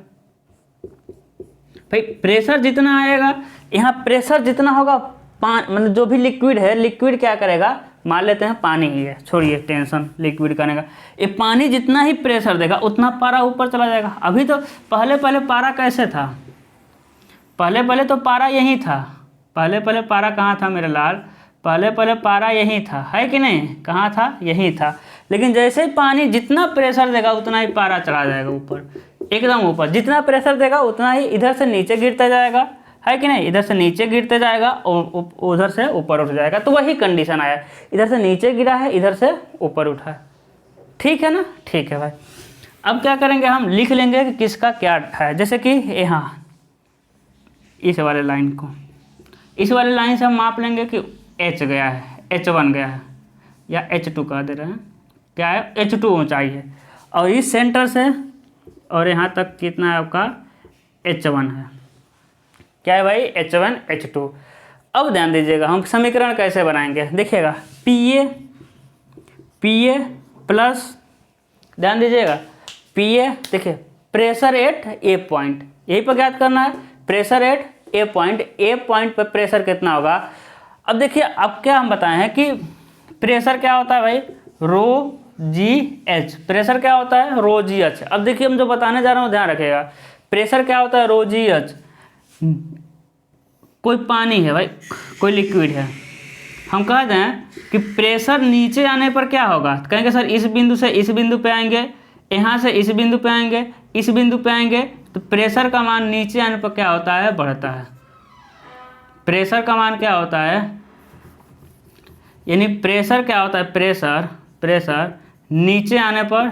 भाई प्रेशर जितना आएगा, यहाँ प्रेशर जितना होगा मतलब जो भी लिक्विड है, लिक्विड क्या करेगा, मान लेते हैं पानी ही है, छोड़िए टेंशन लिक्विड करने का, ये पानी जितना ही प्रेशर देगा उतना पारा ऊपर चला जाएगा। अभी तो पहले पारा कैसे था, पहले तो पारा यही था, पहले पारा कहाँ था मेरे लाल, पहले पारा यही था, है कि नहीं, कहाँ था, यही था। लेकिन जैसे ही पानी जितना प्रेशर देगा उतना ही पारा चला जाएगा ऊपर, एकदम ऊपर। जितना प्रेशर देगा उतना ही इधर से नीचे गिरता जाएगा, है कि नहीं, इधर से नीचे गिरते जाएगा और उधर से ऊपर उठ जाएगा। तो वही कंडीशन आया, इधर से नीचे गिरा है, इधर से ऊपर उठा है। ठीक है ना, ठीक है भाई। अब क्या करेंगे, हम लिख लेंगे कि किसका क्या है। जैसे कि यहाँ इस वाले लाइन को, इस वाले लाइन से हम माप लेंगे कि H गया है, H1 गया है, या H2 कह दे रहे हैं, क्या है, H2 ऊंचाई है। और इस सेंटर से और यहाँ तक कितना है आपका, H1 है। क्या है भाई, H1 H2। अब ध्यान दीजिएगा हम समीकरण कैसे बनाएंगे, देखिएगा Pa प्लस, ध्यान दीजिएगा Pa, देखिए प्रेशर एट ए पॉइंट, यही पर ज्ञात करना है, प्रेशर एट ए पॉइंट पर प्रेशर कितना होगा। अब देखिए अब क्या हम बताए हैं कि प्रेशर क्या होता है भाई, रो जी एच, प्रेशर क्या होता है, रो जी एच। अब देखिए हम जो बताने जा रहे हैं ध्यान रखिएगा, प्रेशर क्या होता है, रो जी एच। कोई पानी है भाई, कोई लिक्विड है, हम कह दें कि प्रेशर नीचे आने पर क्या होगा, कहेंगे सर इस बिंदु से इस बिंदु पे आएंगे, यहाँ से इस बिंदु पे आएंगे, इस बिंदु पे आएंगे, तो प्रेशर का मान नीचे आने पर क्या होता है, बढ़ता है। प्रेशर का मान क्या होता है, यानी प्रेशर क्या होता है, प्रेशर नीचे आने पर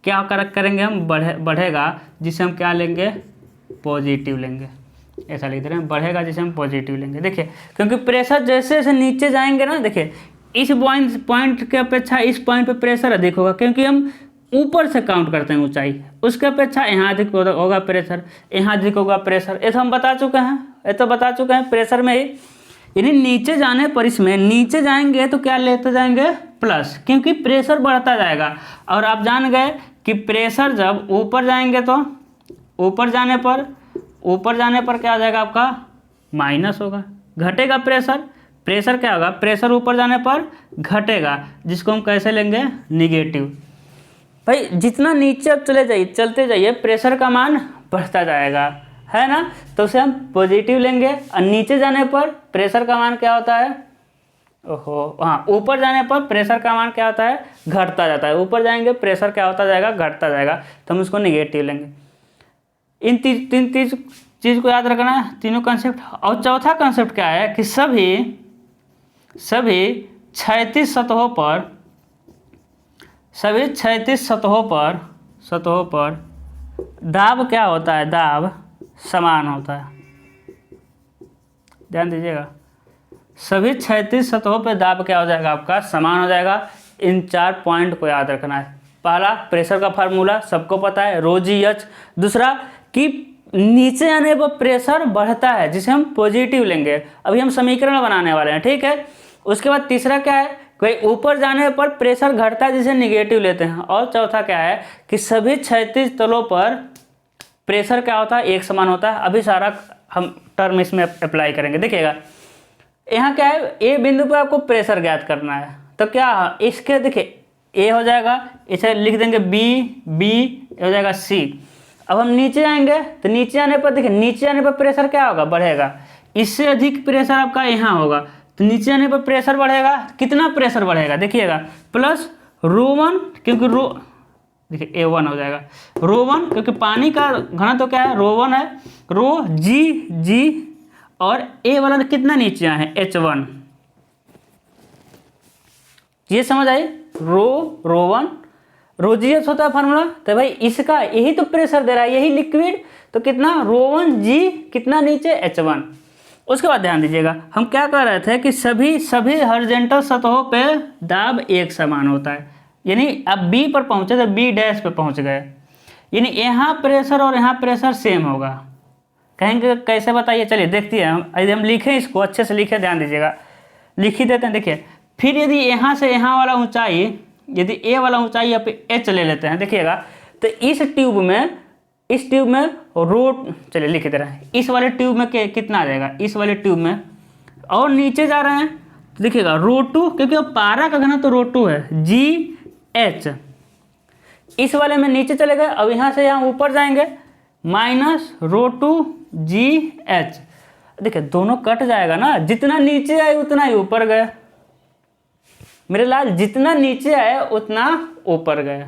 क्या करेंगे हम, बढ़ेगा, जिसे हम क्या लेंगे, पॉजिटिव लेंगे। ऐसा लिख दे रहे हैं, बढ़ेगा जिसे हम पॉजिटिव लेंगे। देखिए क्योंकि प्रेशर जैसे जैसे नीचे जाएंगे ना, देखिए इस पॉइंट के अपेक्षा इस पॉइंट पे प्रेशर अधिक होगा, क्योंकि हम ऊपर से काउंट करते हैं ऊंचाई, उसके अपेक्षा यहाँ अधिक होगा प्रेशर, यहाँ अधिक होगा प्रेशर। ये तो हम बता चुके हैं, प्रेशर में ही, यानी नीचे जाने पर, इसमें नीचे जाएंगे तो क्या लेते जाएंगे, प्लस, क्योंकि प्रेशर बढ़ता जाएगा। और आप जान गए कि प्रेशर जब ऊपर जाएंगे तो ऊपर जाने पर क्या हो जाएगा आपका, माइनस होगा, घटेगा प्रेशर क्या होगा, प्रेशर ऊपर जाने पर घटेगा, जिसको हम कैसे लेंगे, निगेटिव। भाई जितना नीचे अब चलते जाइए प्रेशर का मान बढ़ता जाएगा, है ना, तो उसे हम पॉजिटिव लेंगे। और नीचे जाने पर प्रेशर का मान क्या होता है, ऊपर जाने पर प्रेशर का मान क्या होता है, घटता जाता है। ऊपर जाएंगे प्रेशर क्या होता जाएगा, घटता जाएगा, तो हम उसको निगेटिव लेंगे। इन तीन चीज़ को याद रखना है, तीनों कंसेप्ट। और चौथा कंसेप्ट क्या है कि सभी क्षैतिज सतहों पर दाब क्या होता है, दाब समान होता है। ध्यान दीजिएगा, सभी क्षैतिज सतहों पर दाब क्या हो जाएगा आपका, समान हो जाएगा। इन 4 पॉइंट को याद रखना है। पहला, प्रेशर का फार्मूला सबको पता है, रो जी एच। दूसरा कि नीचे आने पर प्रेशर बढ़ता है, जिसे हम पॉजिटिव लेंगे। अभी हम समीकरण बनाने वाले हैं, ठीक है। उसके बाद तीसरा क्या है, कोई ऊपर जाने पर प्रेशर घटता है, जिसे निगेटिव लेते हैं। और चौथा क्या है कि सभी क्षैतिज तलों पर प्रेशर क्या होता है, एक समान होता है। अभी सारा हम टर्म इसमें अप्लाई करेंगे। देखिएगा यहाँ क्या है, ए बिंदु पर आपको प्रेशर ज्ञात करना है, तो क्या इसके देखिए ए हो जाएगा, इसे लिख देंगे बी हो जाएगा सी। अब हम नीचे आएंगे तो नीचे आने पर देखिए, नीचे आने पर प्रेशर क्या होगा, बढ़ेगा। इससे अधिक प्रेशर आपका यहाँ होगा, तो नीचे आने पर प्रेशर बढ़ेगा। कितना प्रेशर बढ़ेगा देखिएगा, प्लस रो1, क्योंकि रो देखिए A1 हो जाएगा, रो1 क्योंकि पानी का घनत्व तो क्या है, रो1 है, रो जी और ए वाला कितना नीचे है, H1। ये समझ आई, रो1 रो जी एच होता है फार्मूला। तो भाई इसका यही तो प्रेशर दे रहा है, यही लिक्विड, तो कितना रो1 जी, कितना नीचे H1। उसके बाद ध्यान दीजिएगा, हम क्या कर रहे थे कि सभी हॉरिजॉन्टल सतहों पे दाब एक समान होता है। यानी अब बी पर पहुंचे तो बी डैश पे पहुंच गए, यानी यहाँ प्रेशर और यहाँ प्रेशर सेम होगा। कहेंगे कैसे बताइए, चलिए देखते हैं। यदि हम लिखें इसको अच्छे से लिखें, ध्यान दीजिएगा, लिख ही देते हैं। देखिए फिर यदि यहाँ से यहाँ वाला ऊंचाई, यदि ए वाला ऊंचाई यहाँ पे एच ले लेते हैं, देखिएगा तो इस ट्यूब में इस ट्यूब में चलिए लिख दे रहे हैं, इस वाले ट्यूब में कितना आ जाएगा, इस वाले ट्यूब में, और नीचे जा रहे हैं तो देखिएगा √2, क्योंकि अब पारा का घनत्व तो √2 है, GH। इस वाले में नीचे चले गए, अब यहाँ से यहाँ ऊपर जाएंगे, -√2GH। देखिए दोनों कट जाएगा ना, जितना नीचे आए उतना ही ऊपर गए मेरे लाल, जितना नीचे आए उतना ऊपर गए,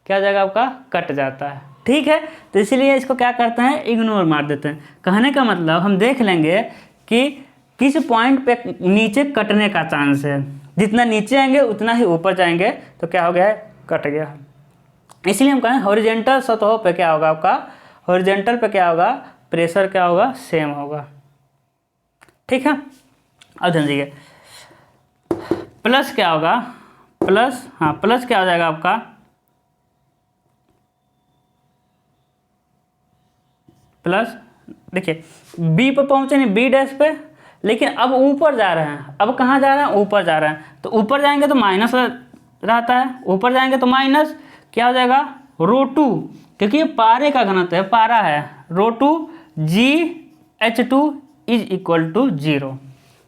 क्या हो जाएगा आपका, कट जाता है। ठीक है, तो इसीलिए इसको क्या करते हैं, इग्नोर मार देते हैं। कहने का मतलब हम देख लेंगे कि किस पॉइंट पे नीचे कटने का चांस है, जितना नीचे आएंगे उतना ही ऊपर जाएंगे, तो क्या हो गया, कट गया। इसलिए हम कहें हॉरिजॉन्टल सतहों पे क्या होगा आपका, हॉरिजॉन्टल पे क्या होगा, प्रेशर क्या होगा, सेम होगा। ठीक है, अब ध्यान दीजिए, प्लस क्या होगा, प्लस, हाँ प्लस क्या हो जाएगा आपका, प्लस देखिए बी पर पहुंचे नहीं, बी डैश पे, लेकिन अब ऊपर जा रहे हैं, अब कहाँ जा रहे हैं, ऊपर जा रहे हैं, तो ऊपर जाएंगे तो माइनस रहता है, ऊपर जाएंगे तो माइनस क्या हो जाएगा, √2, क्योंकि ये पारे का घनत्व है, पारा है, √2GH2 = 0।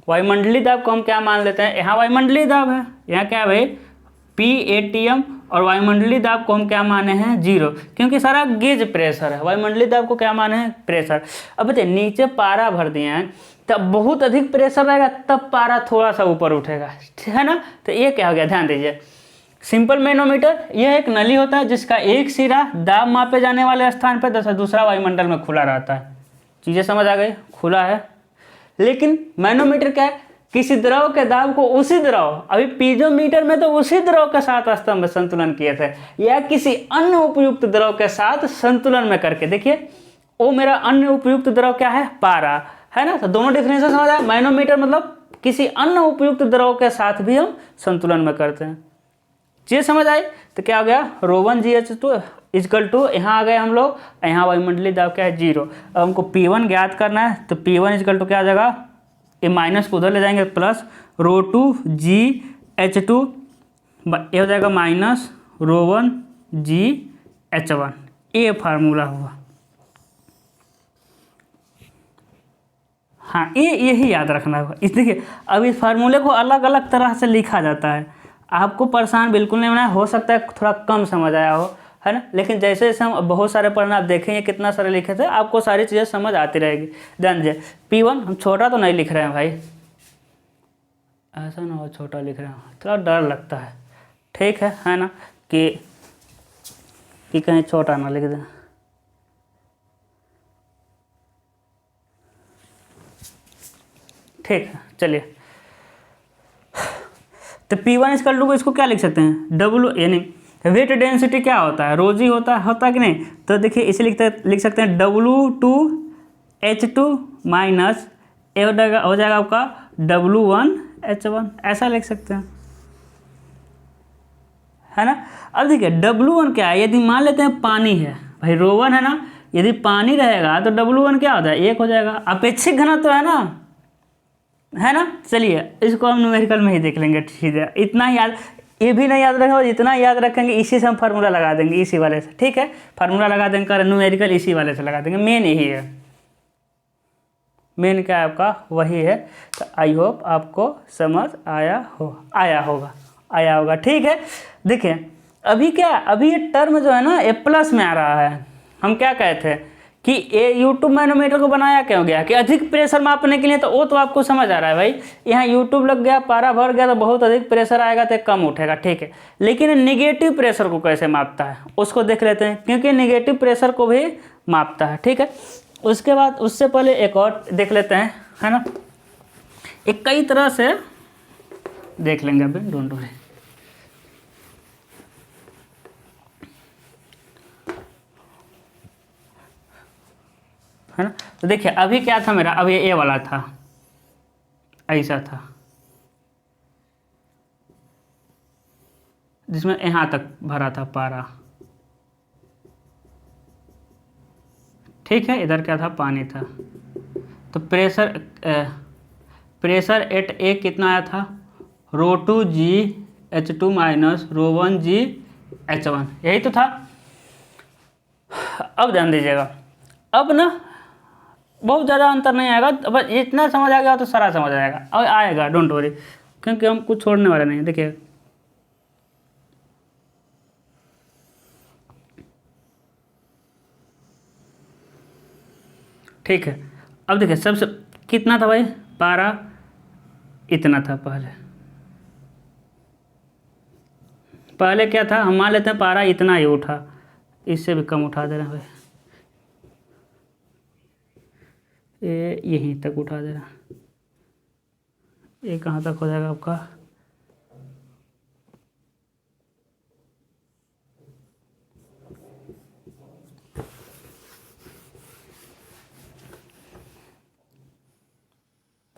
वायुमंडलीय दाब को हम क्या मान लेते हैं, यहाँ वायुमंडलीय दाब है, यहाँ क्या है भाई, PATM, और वायुमंडलीय दाब को हम क्या माने हैं, 0, क्योंकि सारा गेज प्रेशर है, वायुमंडलीय दाब को क्या माने हैं, प्रेशर। अब बताइए नीचे पारा भर दिए हैं, तब बहुत अधिक प्रेशर रहेगा, तब पारा थोड़ा सा ऊपर उठेगा, ठीक है ना। तो ये क्या हो गया, ध्यान दीजिए, सिंपल मैनोमीटर यह एक नली होता है जिसका एक सिरा दाब मापे जाने वाले स्थान पर तथा दूसरा वायुमंडल में खुला रहता है। चीज़ें समझ आ गई, खुला है। लेकिन मैनोमीटर क्या है, किसी द्रव के दाब को उसी द्रव, अभी पीजोमीटर में तो उसी द्रव के साथ स्तंभ संतुलन किए थे, या किसी अन्य उपयुक्त द्रव के साथ संतुलन में करके, देखिए वो मेरा अन्य उपयुक्त द्रव क्या है, पारा है ना। तो दोनों डिफरेंस समझ आया, मैनोमीटर मतलब किसी अन्य उपयुक्त द्रव के साथ भी हम संतुलन में करते हैं। चीज़ समझ आई, तो क्या हो गया, √1GH2 = यहाँ आ गए हम लोग, यहाँ वायुमंडलीय दाब क्या है, 0। अब हमको P1 ज्ञात करना है, तो P1 = क्या आ जाएगा, ये माइनस को उधर ले जाएंगे, प्लस √2GH2, ये हो जाएगा -√1GH1। ये फार्मूला हुआ। हाँ यही याद रखना होगा। इस देखिए अब इस फार्मूले को अलग अलग तरह से लिखा जाता है, आपको परेशान बिल्कुल नहीं होना है, हो सकता है थोड़ा कम समझ आया हो, है ना। लेकिन जैसे जैसे हम बहुत सारे पढ़ना, आप देखेंगे कितना सारे लिखे थे, आपको सारी चीज़ें समझ आती रहेगी। ध्यान दीजिए, P1 हम छोटा तो नहीं लिख रहे हैं भाई, ऐसा ना हो छोटा लिख रहे हैं, थोड़ा डर लगता है, ठीक है ना, कि कहीं छोटा ना लिख दें। ठीक है, चलिए, तो P1 = इसको क्या लिख सकते हैं, W, यानी वेट डेंसिटी क्या होता है, ρg होता है कि नहीं। तो देखिए इसे लिख सकते हैं W2H2 माइनस ए हो जाएगा आपका W1H1, ऐसा लिख सकते हैं, है ना। अब देखिए W1 क्या है, यदि मान लेते हैं पानी है भाई, ρ1 है ना, यदि पानी रहेगा तो W1 क्या होता है, 1 हो जाएगा, अपेक्षिक घनत्व है ना, है ना। चलिए इसको हम न्यूमेरिकल में ही देख लेंगे, ठीक है, इतना याद, ये भी नहीं याद रखेंगे, और जितना याद रखेंगे इसी से हम फार्मूला लगा देंगे, इसी वाले से, ठीक है, फार्मूला लगा देंगे, न्यूमेरिकल इसी वाले से लगा देंगे, मेन यही है, मेन क्या है आपका, वही है। तो आई होप आपको समझ आया होगा, ठीक है। देखिए अभी क्या, अभी ये टर्म जो है ना ए प्लस में आ रहा है, हम क्या कहते हैं कि ये यूट्यूब मैनोमीटर को बनाया क्यों गया, कि अधिक प्रेशर मापने के लिए, तो वो तो आपको समझ आ रहा है भाई, यहाँ यूट्यूब लग गया, पारा भर गया, तो बहुत अधिक प्रेशर आएगा तो कम उठेगा, ठीक है। लेकिन नेगेटिव प्रेशर को कैसे मापता है उसको देख लेते हैं, क्योंकि नेगेटिव प्रेशर को भी मापता है, ठीक है। उसके बाद उससे पहले एक और देख लेते हैं, है ना, एक कई तरह से देख लेंगे अभी, डोंट वरी। है ना, तो देखिए अभी क्या था मेरा, अभी ये वाला था, ऐसा था, जिसमें यहाँ तक भरा था पारा, ठीक है, इधर क्या था, पानी था। तो प्रेशर एट ए कितना आया था, √2GH2 माइनस √1GH1, यही तो था। अब ध्यान दीजिएगा, अब ना बहुत ज़्यादा अंतर नहीं आएगा, बस इतना समझ आ गया तो सारा समझ आएगा, और आएगा, डोंट वरी, क्योंकि हम कुछ छोड़ने वाले नहीं। देखिए ठीक है, अब देखिए सबसे कितना था भाई, पारा इतना था पहले क्या था, हम मान लेते हैं पारा इतना ही उठा, इससे भी कम उठा दे रहे हैं भाई, ये यहीं तक उठा दे रहा, ये कहाँ तक हो जाएगा आपका,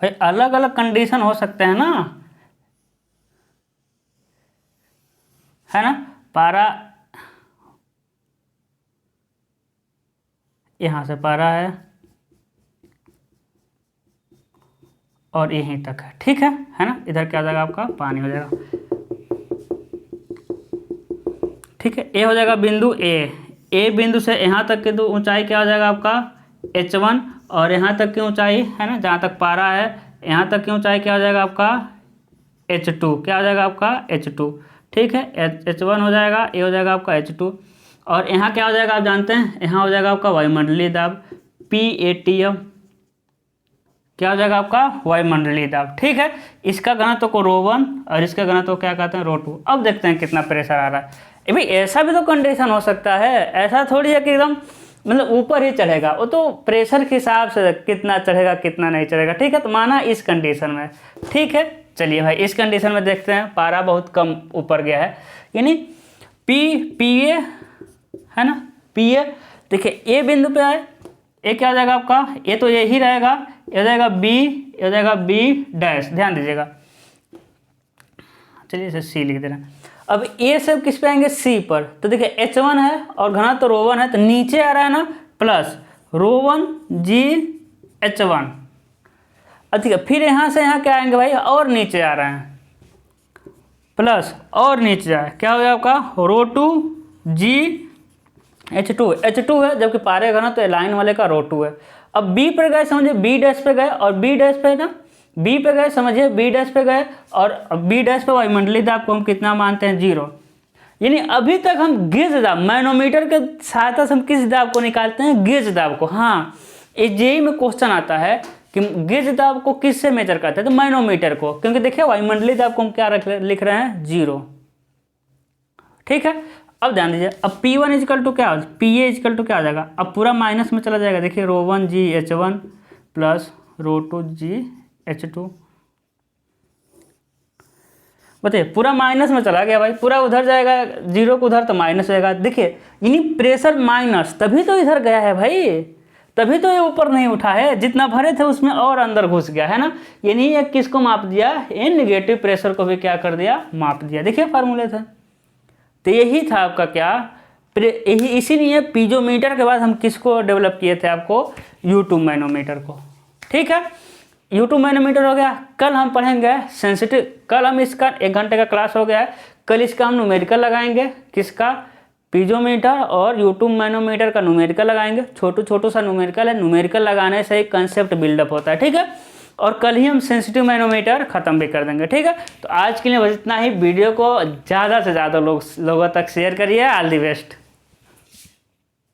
भाई अलग अलग कंडीशन हो सकते हैं ना, है ना। पारा यहाँ से पारा है और यहीं तक है, ठीक है ना। इधर क्या हो जाएगा आपका, पानी हो जाएगा, ठीक है। ए हो जाएगा बिंदु ए बिंदु से यहाँ तक की ऊंचाई क्या हो जाएगा आपका h1, और यहाँ तक की ऊंचाई है ना, जहाँ तक पारा है यहाँ तक की ऊंचाई क्या हो जाएगा आपका h2, क्या हो जाएगा आपका h2, ठीक है। h1 हो जाएगा, ये हो जाएगा आपका h2, और यहाँ क्या हो जाएगा आप जानते हैं, यहाँ हो जाएगा आपका वायुमंडलीय दाब PATM, क्या हो जाएगा आपका वायुमंडलीय दाब, ठीक है। इसका घनत्व को ρ1 और इसका घनत्व क्या कहते हैं ρ2। अब देखते हैं कितना प्रेशर आ रहा है। भाई ऐसा भी तो कंडीशन हो सकता है, ऐसा थोड़ी है कि एकदम मतलब ऊपर ही चढ़ेगा, वो तो प्रेशर के हिसाब से कितना चढ़ेगा कितना नहीं चढ़ेगा, ठीक है। तो माना इस कंडीशन में, ठीक है। चलिए भाई इस कंडीशन में देखते हैं, पारा बहुत कम ऊपर गया है, यानी PA है ना, PA देखिए ए बिंदु पे आए, ए क्या हो जाएगा आपका, ये तो यही रहेगा, ये हो जाएगा B, ये हो जाएगा B', ध्यान दीजिएगा। चलिए इसे C लिख दे रहे हैं। अब ए सब किस पे आएंगे, C पर, तो देखिए H1 है और घनत्व तो ρ1 है, तो नीचे आ रहा है ना प्लस ρ1G(H1). अब ठीक है, फिर यहाँ से यहाँ क्या आएंगे भाई, और नीचे आ रहे हैं प्लस, और नीचे जाए क्या हो जाएगा आपका ρ2G(H2) है, जबकि पारे का घनत्व तो लाइन वाले का ρ2 है। अब B पर गए समझिए, B' पे गए, और B' पे ना B पे गए समझिए, B' पे गए, और B' पे वायुमंडलीय दाब को हम कितना मानते हैं 0, यानी अभी तक हम गेज दाब, मैनोमीटर के सहायता से हम किस दाब को निकालते हैं, गेज दाब को। हाँ जेईई में क्वेश्चन आता है कि गेज दाब को किससे मेजर करते हैं, तो मैनोमीटर को, क्योंकि देखिए वायुमंडलीय दाब को हम क्या लिख रहे हैं 0, ठीक है। अब ध्यान दीजिए, अब P1 इजकल टू क्या, PA इजकल टू क्या आ जाएगा, अब पूरा माइनस में चला जाएगा, देखिए ρ1G(H1) प्लस ρ2G(H2), बताइए पूरा माइनस में चला गया भाई, पूरा उधर जाएगा 0 को उधर तो माइनस होगा। देखिए यानी प्रेशर माइनस, तभी तो इधर गया है भाई, तभी तो ये ऊपर नहीं उठा है, जितना भरे थे उसमें और अंदर घुस गया है ना। यानी ये किसको माप दिया, ये नेगेटिव प्रेशर को भी क्या कर दिया, माप दिया। देखिए फार्मूले थे, तो यही था आपका क्या, यही इसीलिए पीजोमीटर के बाद हम किसको डेवलप किए थे, आपको U2 मैनोमीटर को, ठीक है। U2 मैनोमीटर हो गया। कल हम पढ़ेंगे सेंसिटिव, कल हम इसका 1 घंटे का क्लास हो गया है, कल इसका हम न्यूमेरिकल लगाएंगे, किसका, पीजोमीटर और U2 मैनोमीटर का न्यूमेरिकल लगाएंगे। छोटू सा न्यूमेरिकल है, न्यूमेरिकल लगाने से ही कंसेप्ट बिल्डअप होता है, ठीक है। और कल ही हम सेंसिटिव मैनोमीटर ख़त्म भी कर देंगे, ठीक है। तो आज के लिए बस इतना ही। वीडियो को ज़्यादा से ज़्यादा लोगों तक शेयर करिए। All the best.